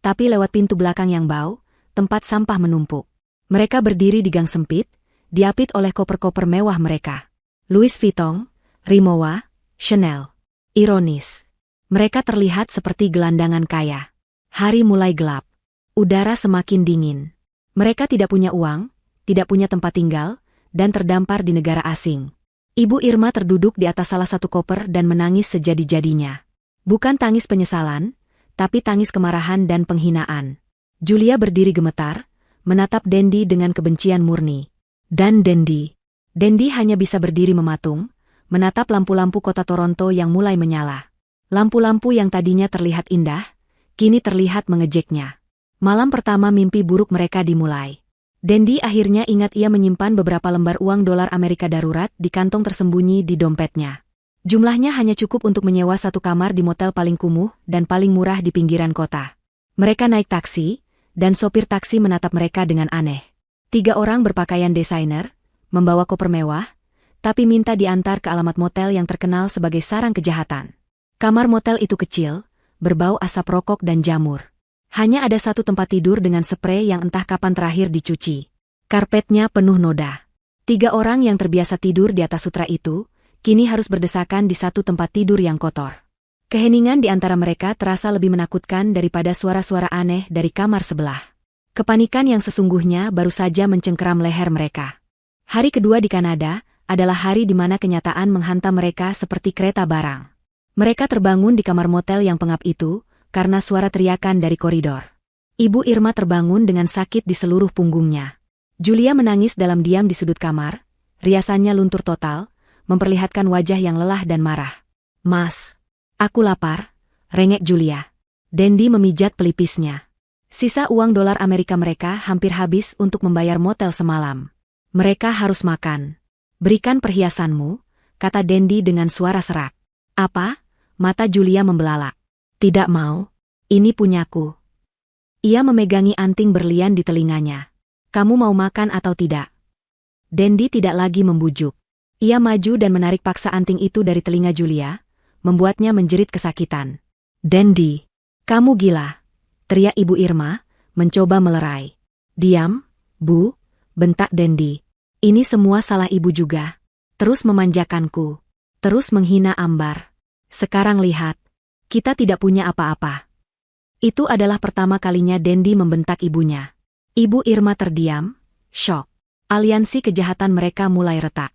tapi lewat pintu belakang yang bau, tempat sampah menumpuk. Mereka berdiri di gang sempit, diapit oleh koper-koper mewah mereka. Louis Vuitton, Rimowa, Chanel. Ironis. Mereka terlihat seperti gelandangan kaya. Hari mulai gelap. Udara semakin dingin. Mereka tidak punya uang, tidak punya tempat tinggal, dan terdampar di negara asing. Ibu Irma terduduk di atas salah satu koper dan menangis sejadi-jadinya. Bukan tangis penyesalan, tapi tangis kemarahan dan penghinaan. Julia berdiri gemetar, menatap Dendi dengan kebencian murni. Dan Dendi hanya bisa berdiri mematung, menatap lampu-lampu kota Toronto yang mulai menyala. Lampu-lampu yang tadinya terlihat indah, kini terlihat mengejeknya. Malam pertama mimpi buruk mereka dimulai. Dendi akhirnya ingat ia menyimpan beberapa lembar uang dolar Amerika darurat di kantong tersembunyi di dompetnya. Jumlahnya hanya cukup untuk menyewa 1 kamar di motel paling kumuh dan paling murah di pinggiran kota. Mereka naik taksi, dan sopir taksi menatap mereka dengan aneh. 3 orang berpakaian desainer, membawa koper mewah, tapi minta diantar ke alamat motel yang terkenal sebagai sarang kejahatan. Kamar motel itu kecil, berbau asap rokok dan jamur. Hanya ada satu tempat tidur dengan sprei yang entah kapan terakhir dicuci. Karpetnya penuh noda. 3 orang yang terbiasa tidur di atas sutra itu, kini harus berdesakan di satu tempat tidur yang kotor. Keheningan di antara mereka terasa lebih menakutkan daripada suara-suara aneh dari kamar sebelah. Kepanikan yang sesungguhnya baru saja mencengkeram leher mereka. Hari kedua di Kanada adalah hari di mana kenyataan menghantam mereka seperti kereta barang. Mereka terbangun di kamar motel yang pengap itu, karena suara teriakan dari koridor. Ibu Irma terbangun dengan sakit di seluruh punggungnya. Julia menangis dalam diam di sudut kamar, riasannya luntur total, memperlihatkan wajah yang lelah dan marah. "Mas, aku lapar," rengek Julia. Dendi memijat pelipisnya. Sisa uang dolar Amerika mereka hampir habis untuk membayar motel semalam. "Mereka harus makan. Berikan perhiasanmu," kata Dendi dengan suara serak. "Apa?" Mata Julia membelalak. "Tidak mau. Ini punyaku." Ia memegangi anting berlian di telinganya. "Kamu mau makan atau tidak?" Dendi tidak lagi membujuk. Ia maju dan menarik paksa anting itu dari telinga Julia, membuatnya menjerit kesakitan. "Dendi, kamu gila!" teriak Ibu Irma, mencoba melerai. "Diam, Bu," bentak Dendi. "Ini semua salah Ibu juga. Terus memanjakanku. Terus menghina Ambar. Sekarang lihat. Kita tidak punya apa-apa." Itu adalah pertama kalinya Dendi membentak ibunya. Ibu Irma terdiam, syok. Aliansi kejahatan mereka mulai retak.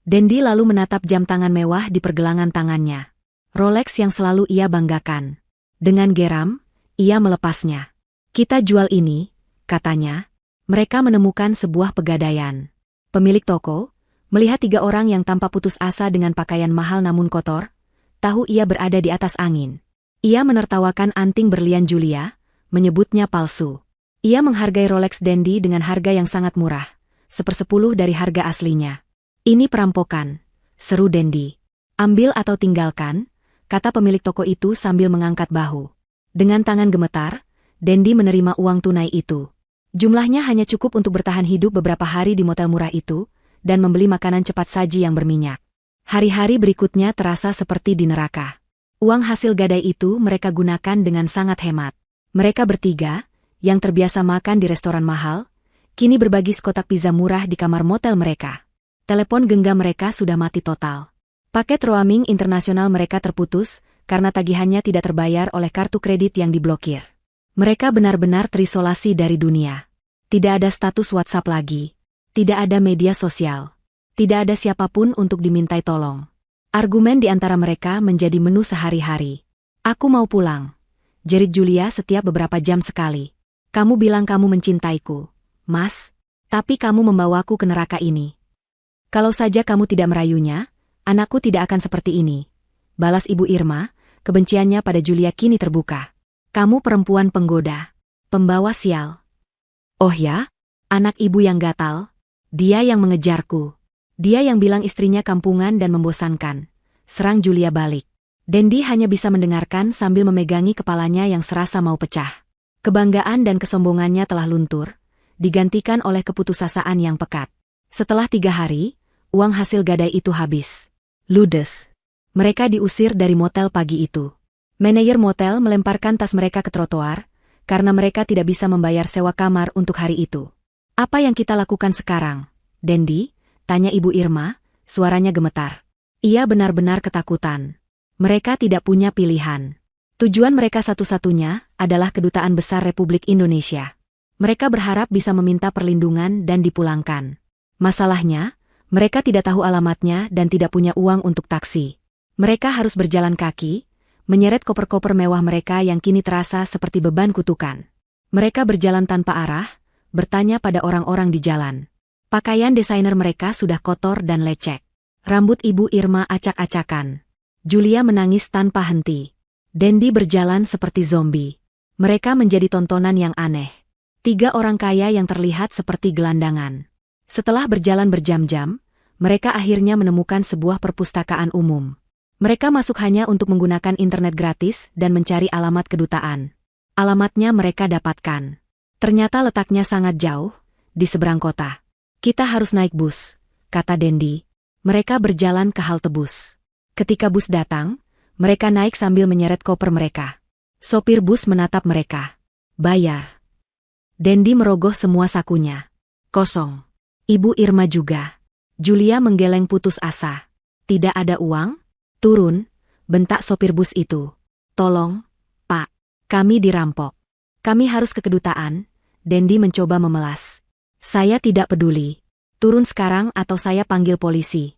Dendi lalu menatap jam tangan mewah di pergelangan tangannya. Rolex yang selalu ia banggakan. Dengan geram, ia melepasnya. "Kita jual ini," katanya. Mereka menemukan sebuah pegadaian. Pemilik toko, melihat 3 orang yang tanpa putus asa dengan pakaian mahal namun kotor, tahu ia berada di atas angin. Ia menertawakan anting berlian Julia, menyebutnya palsu. Ia menghargai Rolex Dendi dengan harga yang sangat murah, 1/10 dari harga aslinya. "Ini perampokan," seru Dendi. "Ambil atau tinggalkan," kata pemilik toko itu sambil mengangkat bahu. Dengan tangan gemetar, Dendi menerima uang tunai itu. Jumlahnya hanya cukup untuk bertahan hidup beberapa hari di motel murah itu, dan membeli makanan cepat saji yang berminyak. Hari-hari berikutnya terasa seperti di neraka. Uang hasil gadai itu mereka gunakan dengan sangat hemat. Mereka bertiga, yang terbiasa makan di restoran mahal, kini berbagi sekotak pizza murah di kamar motel mereka. Telepon genggam mereka sudah mati total. Paket roaming internasional mereka terputus, karena tagihannya tidak terbayar oleh kartu kredit yang diblokir. Mereka benar-benar terisolasi dari dunia. Tidak ada status WhatsApp lagi. Tidak ada media sosial. Tidak ada siapapun untuk dimintai tolong. Argumen di antara mereka menjadi menu sehari-hari. "Aku mau pulang," jerit Julia setiap beberapa jam sekali. "Kamu bilang kamu mencintaiku, Mas, tapi kamu membawaku ke neraka ini. Kalau saja kamu tidak merayunya, anakku tidak akan seperti ini," balas Ibu Irma, kebenciannya pada Julia kini terbuka. "Kamu perempuan penggoda, pembawa sial." "Oh ya? Anak ibu yang gatal? Dia yang mengejarku. Dia yang bilang istrinya kampungan dan membosankan," serang Julia balik. Dendi hanya bisa mendengarkan sambil memegangi kepalanya yang serasa mau pecah. Kebanggaan dan kesombongannya telah luntur, digantikan oleh keputusasaan yang pekat. Setelah 3 hari, uang hasil gadai itu habis. Ludes. Mereka diusir dari motel pagi itu. Manajer motel melemparkan tas mereka ke trotoar, karena mereka tidak bisa membayar sewa kamar untuk hari itu. "Apa yang kita lakukan sekarang, Dendi?" tanya Ibu Irma, suaranya gemetar. Ia benar-benar ketakutan. Mereka tidak punya pilihan. Tujuan mereka satu-satunya adalah Kedutaan Besar Republik Indonesia. Mereka berharap bisa meminta perlindungan dan dipulangkan. Masalahnya, mereka tidak tahu alamatnya dan tidak punya uang untuk taksi. Mereka harus berjalan kaki, menyeret koper-koper mewah mereka yang kini terasa seperti beban kutukan. Mereka berjalan tanpa arah, bertanya pada orang-orang di jalan. Pakaian desainer mereka sudah kotor dan lecek. Rambut Ibu Irma acak-acakan. Julia menangis tanpa henti. Dendi berjalan seperti zombie. Mereka menjadi tontonan yang aneh. 3 orang kaya yang terlihat seperti gelandangan. Setelah berjalan berjam-jam, mereka akhirnya menemukan sebuah perpustakaan umum. Mereka masuk hanya untuk menggunakan internet gratis dan mencari alamat kedutaan. Alamatnya mereka dapatkan. Ternyata letaknya sangat jauh, di seberang kota. "Kita harus naik bus," kata Dendi. Mereka berjalan ke halte bus. Ketika bus datang, mereka naik sambil menyeret koper mereka. Sopir bus menatap mereka. Bayar. Dendi merogoh semua sakunya. Kosong. Ibu Irma juga. Julia menggeleng putus asa. Tidak ada uang? Turun, bentak sopir bus itu. Tolong, Pak. Kami dirampok. Kami harus ke kedutaan. Dendi mencoba memelas. Saya tidak peduli. Turun sekarang atau saya panggil polisi.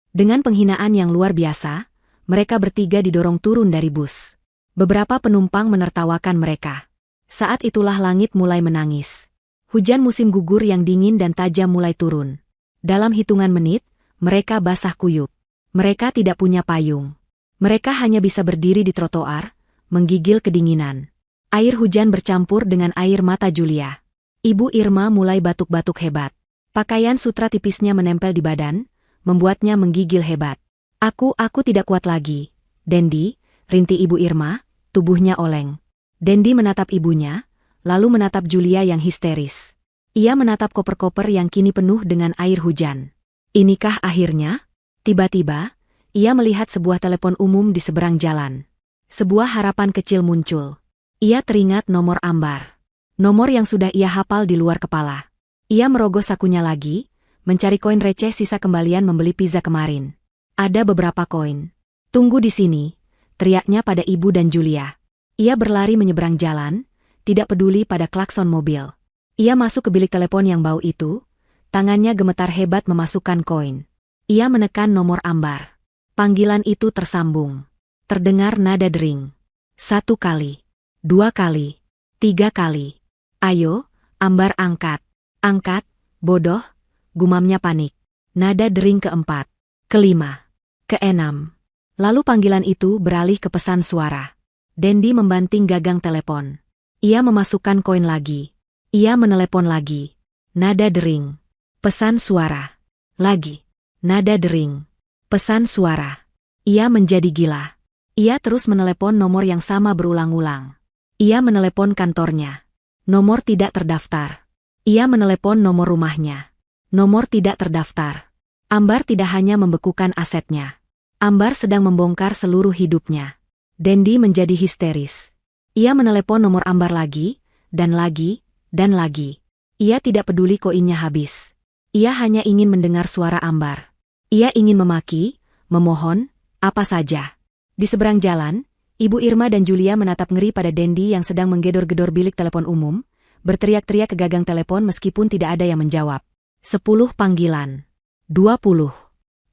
Dengan penghinaan yang luar biasa, mereka bertiga didorong turun dari bus. Beberapa penumpang menertawakan mereka. Saat itulah langit mulai menangis. Hujan musim gugur yang dingin dan tajam mulai turun. Dalam hitungan menit, mereka basah kuyup. Mereka tidak punya payung. Mereka hanya bisa berdiri di trotoar, menggigil kedinginan. Air hujan bercampur dengan air mata Julia. Ibu Irma mulai batuk-batuk hebat. Pakaian sutra tipisnya menempel di badan, membuatnya menggigil hebat. Aku tidak kuat lagi. Dendi, rintik Ibu Irma, tubuhnya oleng. Dendi menatap ibunya, lalu menatap Julia yang histeris. Ia menatap koper-koper yang kini penuh dengan air hujan. Inikah akhirnya? Tiba-tiba, ia melihat sebuah telepon umum di seberang jalan. Sebuah harapan kecil muncul. Ia teringat nomor Ambar. Nomor yang sudah ia hafal di luar kepala. Ia merogoh sakunya lagi, mencari koin receh sisa kembalian membeli pizza kemarin. Ada beberapa koin. Tunggu di sini, teriaknya pada ibu dan Julia. Ia berlari menyeberang jalan, tidak peduli pada klakson mobil. Ia masuk ke bilik telepon yang bau itu, tangannya gemetar hebat memasukkan koin. Ia menekan nomor Ambar. Panggilan itu tersambung. Terdengar nada dering. 1 kali, 2 kali, 3 kali. Ayo, Ambar angkat. Angkat, bodoh, gumamnya panik. Nada dering keempat, kelima, keenam. Lalu panggilan itu beralih ke pesan suara. Dendi membanting gagang telepon. Ia memasukkan koin lagi. Ia menelepon lagi. Nada dering. Pesan suara. Lagi. Nada dering. Pesan suara. Ia menjadi gila. Ia terus menelepon nomor yang sama berulang-ulang. Ia menelepon kantornya. Nomor tidak terdaftar. Ia menelepon nomor rumahnya. Nomor tidak terdaftar. Ambar tidak hanya membekukan asetnya. Ambar sedang membongkar seluruh hidupnya. Dendi menjadi histeris. Ia menelepon nomor Ambar lagi, dan lagi, dan lagi. Ia tidak peduli koinnya habis. Ia hanya ingin mendengar suara Ambar. Ia ingin memaki, memohon, apa saja. Di seberang jalan, Ibu Irma dan Julia menatap ngeri pada Dendi yang sedang menggedor-gedor bilik telepon umum, berteriak-teriak ke gagang telepon meskipun tidak ada yang menjawab. 10 panggilan. 20. 40.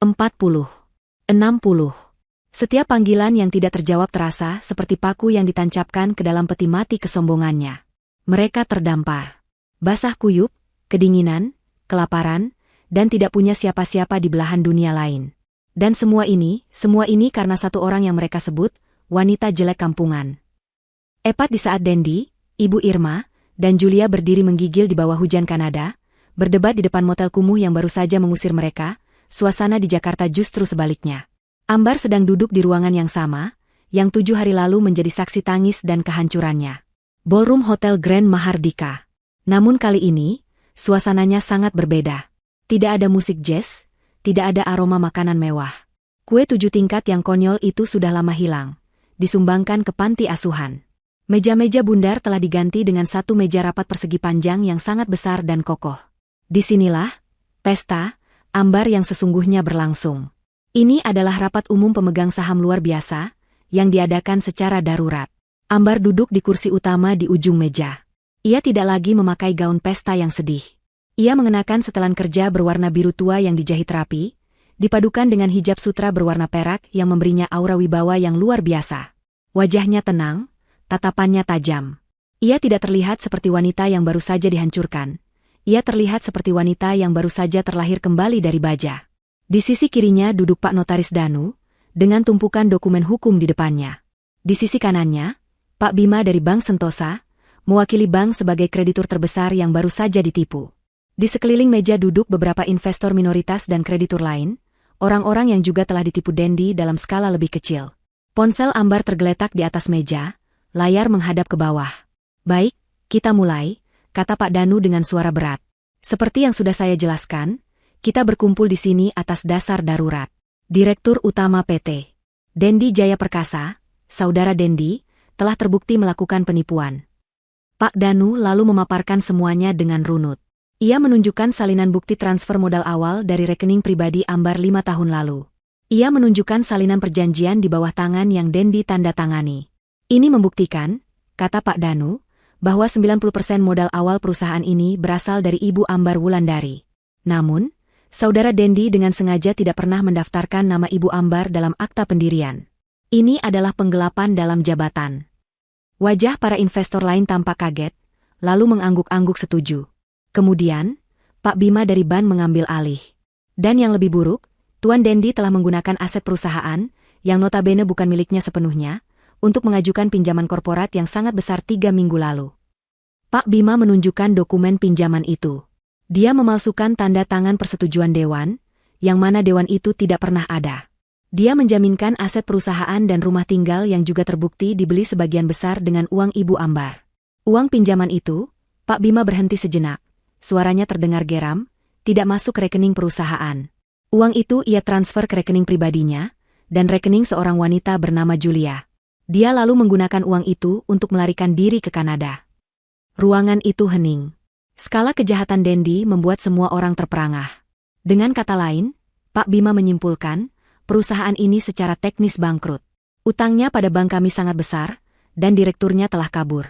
60. Setiap panggilan yang tidak terjawab terasa seperti paku yang ditancapkan ke dalam peti mati kesombongannya. Mereka terdampar. Basah kuyup, kedinginan, kelaparan, dan tidak punya siapa-siapa di belahan dunia lain. Dan semua ini karena satu orang yang mereka sebut, wanita jelek kampungan. Epat di saat Dendi, Ibu Irma, dan Julia berdiri menggigil di bawah hujan Kanada, berdebat di depan motel kumuh yang baru saja mengusir mereka, suasana di Jakarta justru sebaliknya. Ambar sedang duduk di ruangan yang sama, yang 7 hari lalu menjadi saksi tangis dan kehancurannya. Ballroom Hotel Grand Mahardika. Namun kali ini, suasananya sangat berbeda. Tidak ada musik jazz, tidak ada aroma makanan mewah. Kue 7 tingkat yang konyol itu sudah lama hilang, disumbangkan ke panti asuhan. Meja-meja bundar telah diganti dengan satu meja rapat persegi panjang yang sangat besar dan kokoh. Disinilah, pesta, Ambar yang sesungguhnya berlangsung. Ini adalah rapat umum pemegang saham luar biasa, yang diadakan secara darurat. Ambar duduk di kursi utama di ujung meja. Ia tidak lagi memakai gaun pesta yang sedih. Ia mengenakan setelan kerja berwarna biru tua yang dijahit rapi, dipadukan dengan hijab sutra berwarna perak yang memberinya aura wibawa yang luar biasa. Wajahnya tenang, tatapannya tajam. Ia tidak terlihat seperti wanita yang baru saja dihancurkan. Ia terlihat seperti wanita yang baru saja terlahir kembali dari baja. Di sisi kirinya duduk Pak Notaris Danu, dengan tumpukan dokumen hukum di depannya. Di sisi kanannya, Pak Bima dari Bank Sentosa, mewakili bank sebagai kreditur terbesar yang baru saja ditipu. Di sekeliling meja duduk beberapa investor minoritas dan kreditur lain, orang-orang yang juga telah ditipu Dendi dalam skala lebih kecil. Ponsel Ambar tergeletak di atas meja, layar menghadap ke bawah. Baik, kita mulai, kata Pak Danu dengan suara berat. Seperti yang sudah saya jelaskan, kita berkumpul di sini atas dasar darurat. Direktur Utama PT Dendi Jaya Perkasa, Saudara Dendi, telah terbukti melakukan penipuan. Pak Danu lalu memaparkan semuanya dengan runut. Ia menunjukkan salinan bukti transfer modal awal dari rekening pribadi Ambar 5 tahun lalu. Ia menunjukkan salinan perjanjian di bawah tangan yang Dendi tanda tangani. Ini membuktikan, kata Pak Danu, bahwa 90% modal awal perusahaan ini berasal dari Ibu Ambar Wulandari. Namun, saudara Dendi dengan sengaja tidak pernah mendaftarkan nama Ibu Ambar dalam akta pendirian. Ini adalah penggelapan dalam jabatan. Wajah para investor lain tampak kaget, lalu mengangguk-angguk setuju. Kemudian, Pak Bima dari BAN mengambil alih. Dan yang lebih buruk, Tuan Dendi telah menggunakan aset perusahaan, yang notabene bukan miliknya sepenuhnya, untuk mengajukan pinjaman korporat yang sangat besar 3 minggu lalu. Pak Bima menunjukkan dokumen pinjaman itu. Dia memalsukan tanda tangan persetujuan dewan, yang mana dewan itu tidak pernah ada. Dia menjaminkan aset perusahaan dan rumah tinggal yang juga terbukti dibeli sebagian besar dengan uang Ibu Ambar. Uang pinjaman itu, Pak Bima berhenti sejenak. Suaranya terdengar geram, tidak masuk ke rekening perusahaan. Uang itu ia transfer ke rekening pribadinya, dan rekening seorang wanita bernama Julia. Dia lalu menggunakan uang itu untuk melarikan diri ke Kanada. Ruangan itu hening. Skala kejahatan Dendi membuat semua orang terperangah. Dengan kata lain, Pak Bima menyimpulkan, perusahaan ini secara teknis bangkrut. Utangnya pada bank kami sangat besar, dan direkturnya telah kabur.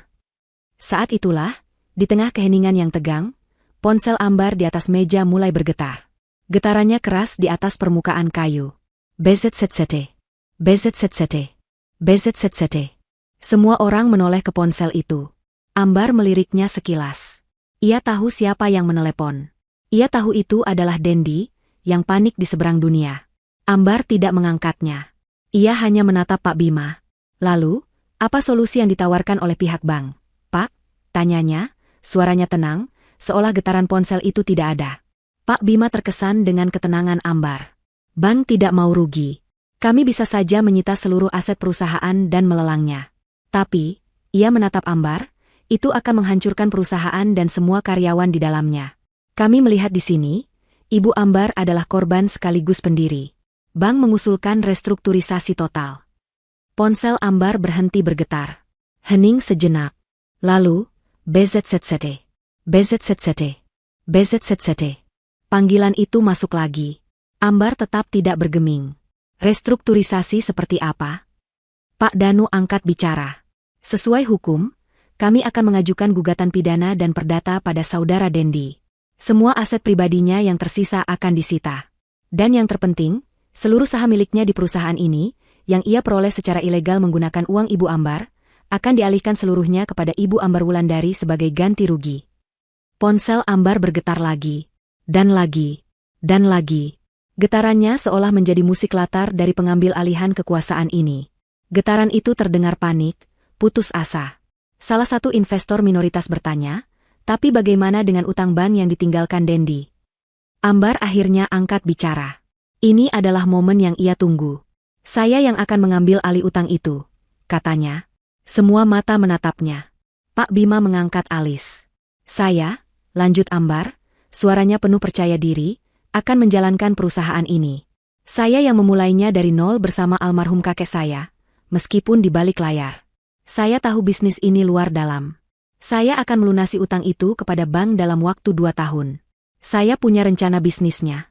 Saat itulah, di tengah keheningan yang tegang, ponsel Ambar di atas meja mulai bergetar. Getarannya keras di atas permukaan kayu. BZZZT. BZZZT. BZZZT. Semua orang menoleh ke ponsel itu. Ambar meliriknya sekilas. Ia tahu siapa yang menelepon. Ia tahu itu adalah Dendi, yang panik di seberang dunia. Ambar tidak mengangkatnya. Ia hanya menatap Pak Bima. Lalu, apa solusi yang ditawarkan oleh pihak bank? Pak, tanyanya, suaranya tenang, seolah getaran ponsel itu tidak ada. Pak Bima terkesan dengan ketenangan Ambar. Bank tidak mau rugi. Kami bisa saja menyita seluruh aset perusahaan dan melelangnya. Tapi, ia menatap Ambar, itu akan menghancurkan perusahaan dan semua karyawan di dalamnya. Kami melihat di sini, Ibu Ambar adalah korban sekaligus pendiri. Bank mengusulkan restrukturisasi total. Ponsel Ambar berhenti bergetar. Hening sejenak. Lalu, BZZZT. BZZZT. BZZZT. Panggilan itu masuk lagi. Ambar tetap tidak bergeming. Restrukturisasi seperti apa? Pak Danu angkat bicara. Sesuai hukum, kami akan mengajukan gugatan pidana dan perdata pada saudara Dendi. Semua aset pribadinya yang tersisa akan disita. Dan yang terpenting, seluruh saham miliknya di perusahaan ini, yang ia peroleh secara ilegal menggunakan uang Ibu Ambar, akan dialihkan seluruhnya kepada Ibu Ambar Wulandari sebagai ganti rugi. Ponsel Ambar bergetar lagi. Dan lagi. Dan lagi. Getarannya seolah menjadi musik latar dari pengambil alihan kekuasaan ini. Getaran itu terdengar panik, putus asa. Salah satu investor minoritas bertanya, tapi bagaimana dengan utang bank yang ditinggalkan Dendi? Ambar akhirnya angkat bicara. Ini adalah momen yang ia tunggu. Saya yang akan mengambil alih utang itu, katanya. Semua mata menatapnya. Pak Bima mengangkat alis. Saya, lanjut Ambar, suaranya penuh percaya diri, akan menjalankan perusahaan ini. Saya yang memulainya dari nol bersama almarhum kakek saya, meskipun di balik layar. Saya tahu bisnis ini luar dalam. Saya akan melunasi utang itu kepada bank dalam waktu 2 tahun. Saya punya rencana bisnisnya.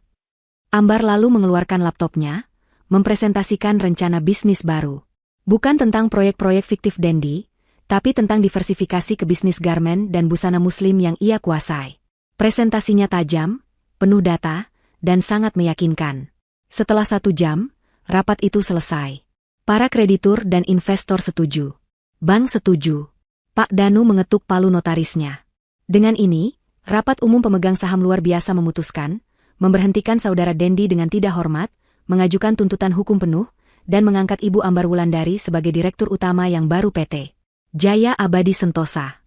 Ambar lalu mengeluarkan laptopnya, mempresentasikan rencana bisnis baru. Bukan tentang proyek-proyek fiktif Dendi, tapi tentang diversifikasi ke bisnis garmen dan busana muslim yang ia kuasai. Presentasinya tajam, penuh data, dan sangat meyakinkan. Setelah 1 jam, rapat itu selesai. Para kreditur dan investor setuju. Bank setuju. Pak Danu mengetuk palu notarisnya. Dengan ini, rapat umum pemegang saham luar biasa memutuskan, memberhentikan saudara Dendi dengan tidak hormat, mengajukan tuntutan hukum penuh, dan mengangkat Ibu Ambar Wulandari sebagai direktur utama yang baru PT Jaya Abadi Sentosa.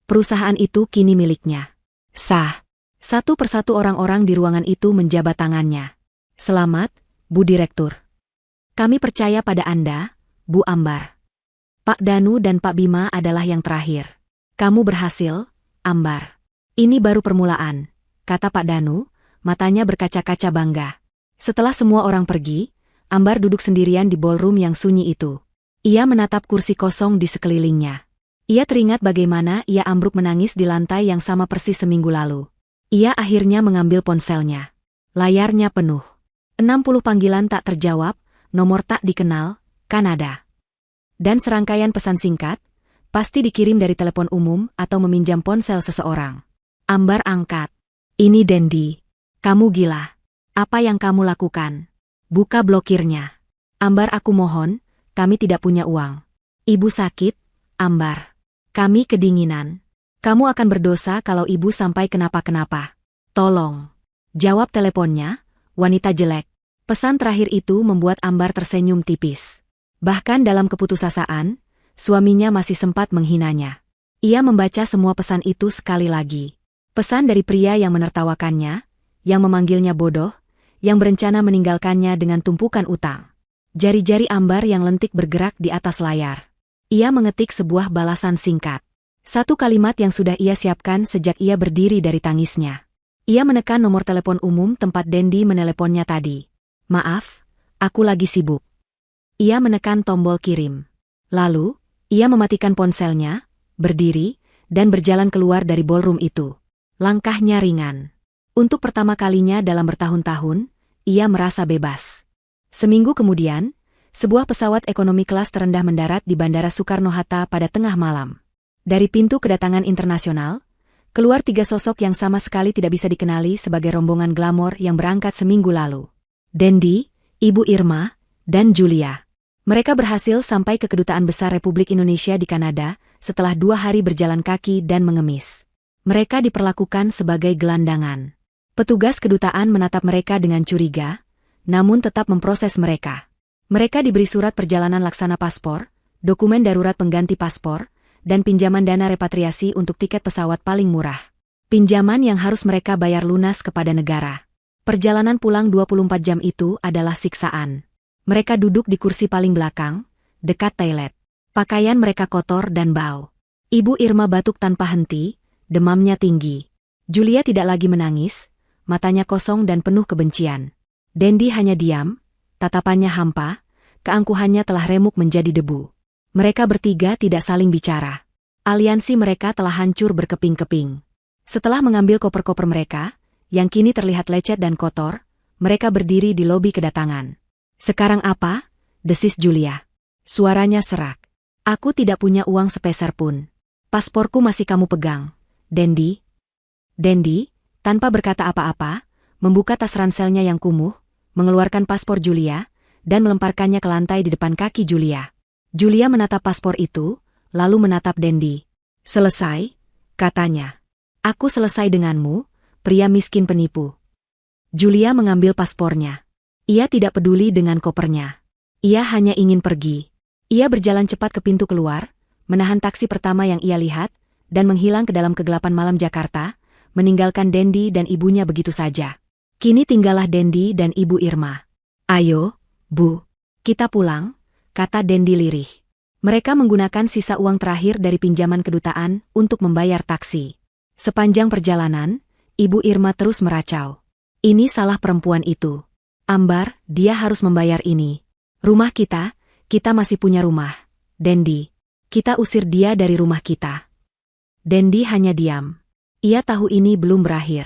Perusahaan itu kini miliknya. Sah. Satu persatu orang-orang di ruangan itu menjabat tangannya. Selamat, Bu Direktur. Kami percaya pada Anda, Bu Ambar. Pak Danu dan Pak Bima adalah yang terakhir. Kamu berhasil, Ambar. Ini baru permulaan, kata Pak Danu, matanya berkaca-kaca bangga. Setelah semua orang pergi, Ambar duduk sendirian di ballroom yang sunyi itu. Ia menatap kursi kosong di sekelilingnya. Ia teringat bagaimana ia ambruk menangis di lantai yang sama persis seminggu lalu. Ia akhirnya mengambil ponselnya. Layarnya penuh. 60 panggilan tak terjawab, nomor tak dikenal, Kanada. Dan serangkaian pesan singkat, pasti dikirim dari telepon umum atau meminjam ponsel seseorang. Ambar angkat. Ini Dendi. Kamu gila. Apa yang kamu lakukan? Buka blokirnya. Ambar, aku mohon, kami tidak punya uang. Ibu sakit, Ambar. Kami kedinginan. Kamu akan berdosa kalau ibu sampai kenapa-kenapa. Tolong. Jawab teleponnya, wanita jelek. Pesan terakhir itu membuat Ambar tersenyum tipis. Bahkan dalam keputusasaan, suaminya masih sempat menghinanya. Ia membaca semua pesan itu sekali lagi. Pesan dari pria yang menertawakannya, yang memanggilnya bodoh, yang berencana meninggalkannya dengan tumpukan utang. Jari-jari Ambar yang lentik bergerak di atas layar. Ia mengetik sebuah balasan singkat. Satu kalimat yang sudah ia siapkan sejak ia berdiri dari tangisnya. Ia menekan nomor telepon umum tempat Dendi meneleponnya tadi. Maaf, aku lagi sibuk. Ia menekan tombol kirim. Lalu, ia mematikan ponselnya, berdiri, dan berjalan keluar dari ballroom itu. Langkahnya ringan. Untuk pertama kalinya dalam bertahun-tahun, ia merasa bebas. Seminggu kemudian, sebuah pesawat ekonomi kelas terendah mendarat di Bandara Soekarno-Hatta pada tengah malam. Dari pintu kedatangan internasional, keluar 3 sosok yang sama sekali tidak bisa dikenali sebagai rombongan glamor yang berangkat seminggu lalu. Dendi, Ibu Irma, dan Julia. Mereka berhasil sampai ke Kedutaan Besar Republik Indonesia di Kanada setelah 2 hari berjalan kaki dan mengemis. Mereka diperlakukan sebagai gelandangan. Petugas kedutaan menatap mereka dengan curiga, namun tetap memproses mereka. Mereka diberi surat perjalanan laksana paspor, dokumen darurat pengganti paspor, dan pinjaman dana repatriasi untuk tiket pesawat paling murah. Pinjaman yang harus mereka bayar lunas kepada negara. Perjalanan pulang 24 jam itu adalah siksaan. Mereka duduk di kursi paling belakang, dekat toilet. Pakaian mereka kotor dan bau. Ibu Irma batuk tanpa henti, demamnya tinggi. Julia tidak lagi menangis, matanya kosong dan penuh kebencian. Dendi hanya diam, tatapannya hampa, keangkuhannya telah remuk menjadi debu. Mereka bertiga tidak saling bicara. Aliansi mereka telah hancur berkeping-keping. Setelah mengambil koper-koper mereka, yang kini terlihat lecet dan kotor, mereka berdiri di lobi kedatangan. Sekarang apa? Desis Julia. Suaranya serak. Aku tidak punya uang sepeser pun. Pasporku masih kamu pegang, Dendi. Dendi, tanpa berkata apa-apa, membuka tas ranselnya yang kumuh, mengeluarkan paspor Julia, dan melemparkannya ke lantai di depan kaki Julia. Julia menatap paspor itu, lalu menatap Dendi. Selesai, katanya. Aku selesai denganmu, pria miskin penipu. Julia mengambil paspornya. Ia tidak peduli dengan kopernya. Ia hanya ingin pergi. Ia berjalan cepat ke pintu keluar, menahan taksi pertama yang ia lihat, dan menghilang ke dalam kegelapan malam Jakarta, meninggalkan Dendi dan ibunya begitu saja. Kini tinggallah Dendi dan Ibu Irma. Ayo, Bu, kita pulang, kata Dendi lirih. Mereka menggunakan sisa uang terakhir dari pinjaman kedutaan untuk membayar taksi. Sepanjang perjalanan, Ibu Irma terus meracau. Ini salah perempuan itu. Ambar, dia harus membayar ini. Rumah kita masih punya rumah. Dendi, kita usir dia dari rumah kita. Dendi hanya diam. Ia tahu ini belum berakhir.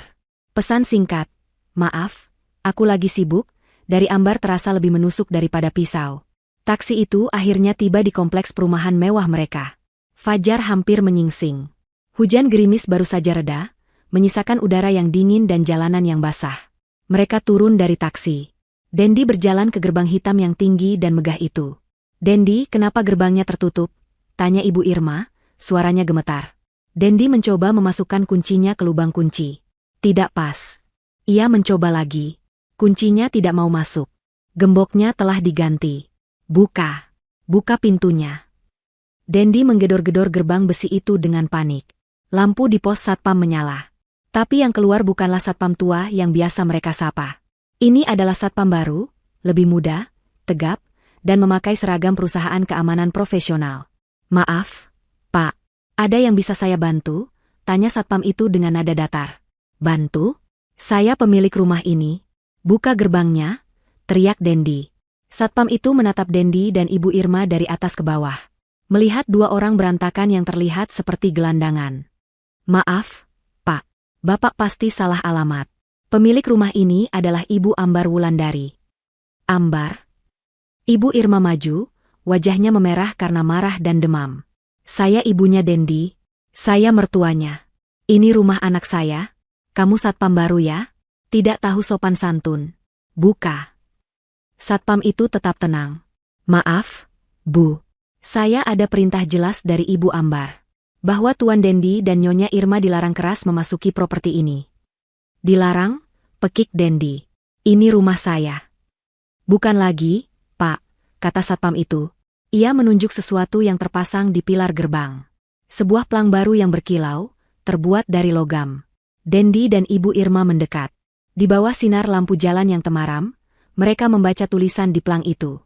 Pesan singkat, maaf, aku lagi sibuk, dari Ambar terasa lebih menusuk daripada pisau. Taksi itu akhirnya tiba di kompleks perumahan mewah mereka. Fajar hampir menyingsing. Hujan gerimis baru saja reda, menyisakan udara yang dingin dan jalanan yang basah. Mereka turun dari taksi. Dendi berjalan ke gerbang hitam yang tinggi dan megah itu. Dendi, kenapa gerbangnya tertutup? Tanya Ibu Irma, suaranya gemetar. Dendi mencoba memasukkan kuncinya ke lubang kunci. Tidak pas. Ia mencoba lagi. Kuncinya tidak mau masuk. Gemboknya telah diganti. Buka pintunya. Dendi menggedor-gedor gerbang besi itu dengan panik. Lampu di pos satpam menyala. Tapi yang keluar bukanlah satpam tua yang biasa mereka sapa. Ini adalah satpam baru, lebih muda, tegap, dan memakai seragam perusahaan keamanan profesional. Maaf, Pak, ada yang bisa saya bantu? Tanya satpam itu dengan nada datar. Bantu? Saya pemilik rumah ini. Buka gerbangnya, teriak Dendi. Satpam itu menatap Dendi dan Ibu Irma dari atas ke bawah. melihat dua orang berantakan yang terlihat seperti gelandangan. Maaf, Pak. Bapak pasti salah alamat. Pemilik rumah ini adalah Ibu Ambar Wulandari. Ambar? Ibu Irma maju, wajahnya memerah karena marah dan demam. Saya ibunya Dendi. Saya mertuanya. Ini rumah anak saya. Kamu satpam baru ya? Tidak tahu sopan santun. Buka. Satpam itu tetap tenang. Maaf, Bu. Saya ada perintah jelas dari Ibu Ambar. Bahwa Tuan Dendi dan Nyonya Irma dilarang keras memasuki properti ini. Dilarang? Pekik Dendi. Ini rumah saya. Bukan lagi, Pak, kata satpam itu. Ia menunjuk sesuatu yang terpasang di pilar gerbang. Sebuah pelang baru yang berkilau, terbuat dari logam. Dendi dan Ibu Irma mendekat. Di bawah sinar lampu jalan yang temaram, mereka membaca tulisan di pelang itu.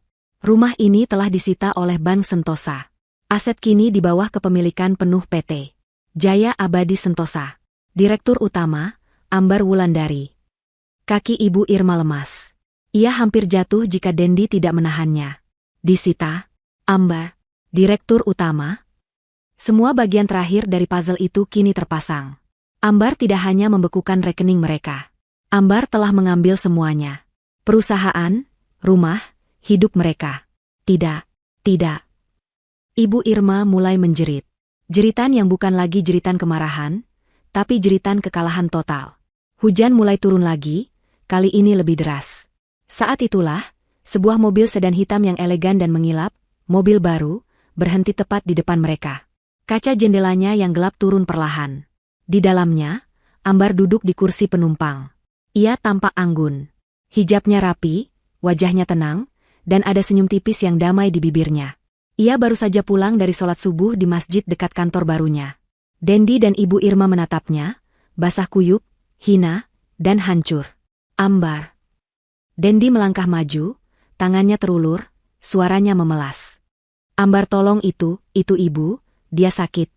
Rumah ini telah disita oleh Bank Sentosa. Aset kini di bawah kepemilikan penuh PT Jaya Abadi Sentosa. Direktur Utama, Ambar Wulandari. Kaki Ibu Irma lemas. Ia hampir jatuh jika Dendi tidak menahannya. Disita? Ambar? Direktur Utama? Semua bagian terakhir dari puzzle itu kini terpasang. Ambar tidak hanya membekukan rekening mereka. Ambar telah mengambil semuanya. Perusahaan, rumah, hidup mereka. Tidak, tidak. Ibu Irma mulai menjerit. Jeritan yang bukan lagi jeritan kemarahan, tapi jeritan kekalahan total. Hujan mulai turun lagi, kali ini lebih deras. Saat itulah, sebuah mobil sedan hitam yang elegan dan mengilap, mobil baru, berhenti tepat di depan mereka. Kaca jendelanya yang gelap turun perlahan. Di dalamnya, Ambar duduk di kursi penumpang. Ia tampak anggun. Hijabnya rapi, wajahnya tenang, dan ada senyum tipis yang damai di bibirnya. Ia baru saja pulang dari sholat subuh di masjid dekat kantor barunya. Dendi dan Ibu Irma menatapnya, basah kuyup, hina, dan hancur. Ambar. Dendi melangkah maju, tangannya terulur, suaranya memelas. Ambar, tolong itu Ibu, dia sakit.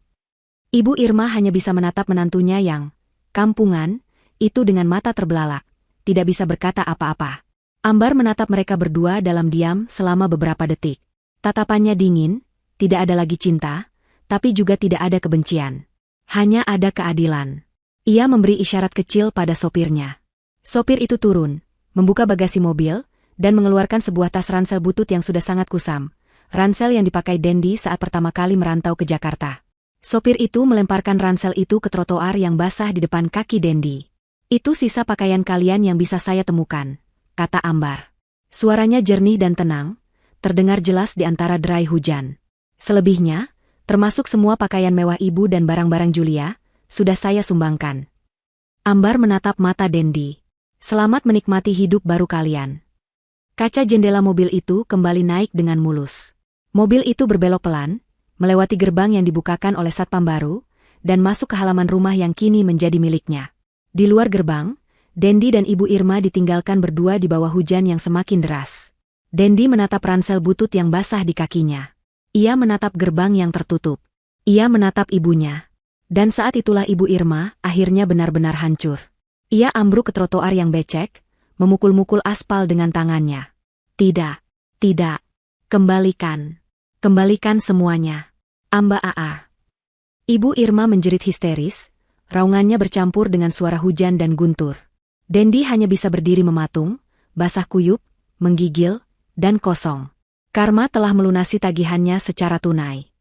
Ibu Irma hanya bisa menatap menantunya yang kampungan, itu dengan mata terbelalak, tidak bisa berkata apa-apa. Ambar menatap mereka berdua dalam diam selama beberapa detik. Tatapannya dingin, tidak ada lagi cinta, tapi juga tidak ada kebencian. Hanya ada keadilan. Ia memberi isyarat kecil pada sopirnya. Sopir itu turun, membuka bagasi mobil, dan mengeluarkan sebuah tas ransel butut yang sudah sangat kusam. Ransel yang dipakai Dendi saat pertama kali merantau ke Jakarta. Sopir itu melemparkan ransel itu ke trotoar yang basah di depan kaki Dendi. Itu sisa pakaian kalian yang bisa saya temukan, kata Ambar. Suaranya jernih dan tenang, terdengar jelas di antara derai hujan. Selebihnya, termasuk semua pakaian mewah ibu dan barang-barang Julia, sudah saya sumbangkan. Ambar menatap mata Dendi. Selamat menikmati hidup baru kalian. Kaca jendela mobil itu kembali naik dengan mulus. Mobil itu berbelok pelan, melewati gerbang yang dibukakan oleh satpam baru, dan masuk ke halaman rumah yang kini menjadi miliknya. Di luar gerbang, Dendi dan Ibu Irma ditinggalkan berdua di bawah hujan yang semakin deras. Dendi menatap ransel butut yang basah di kakinya. Ia menatap gerbang yang tertutup. Ia menatap ibunya. Dan saat itulah Ibu Irma akhirnya benar-benar hancur. Ia ambruk ke trotoar yang becek, memukul-mukul aspal dengan tangannya. Tidak, tidak. Kembalikan. Kembalikan semuanya. Amba Aa. Ibu Irma menjerit histeris, raungannya bercampur dengan suara hujan dan guntur. Dendi hanya bisa berdiri mematung, basah kuyup, menggigil, dan kosong. Karma telah melunasi tagihannya secara tunai.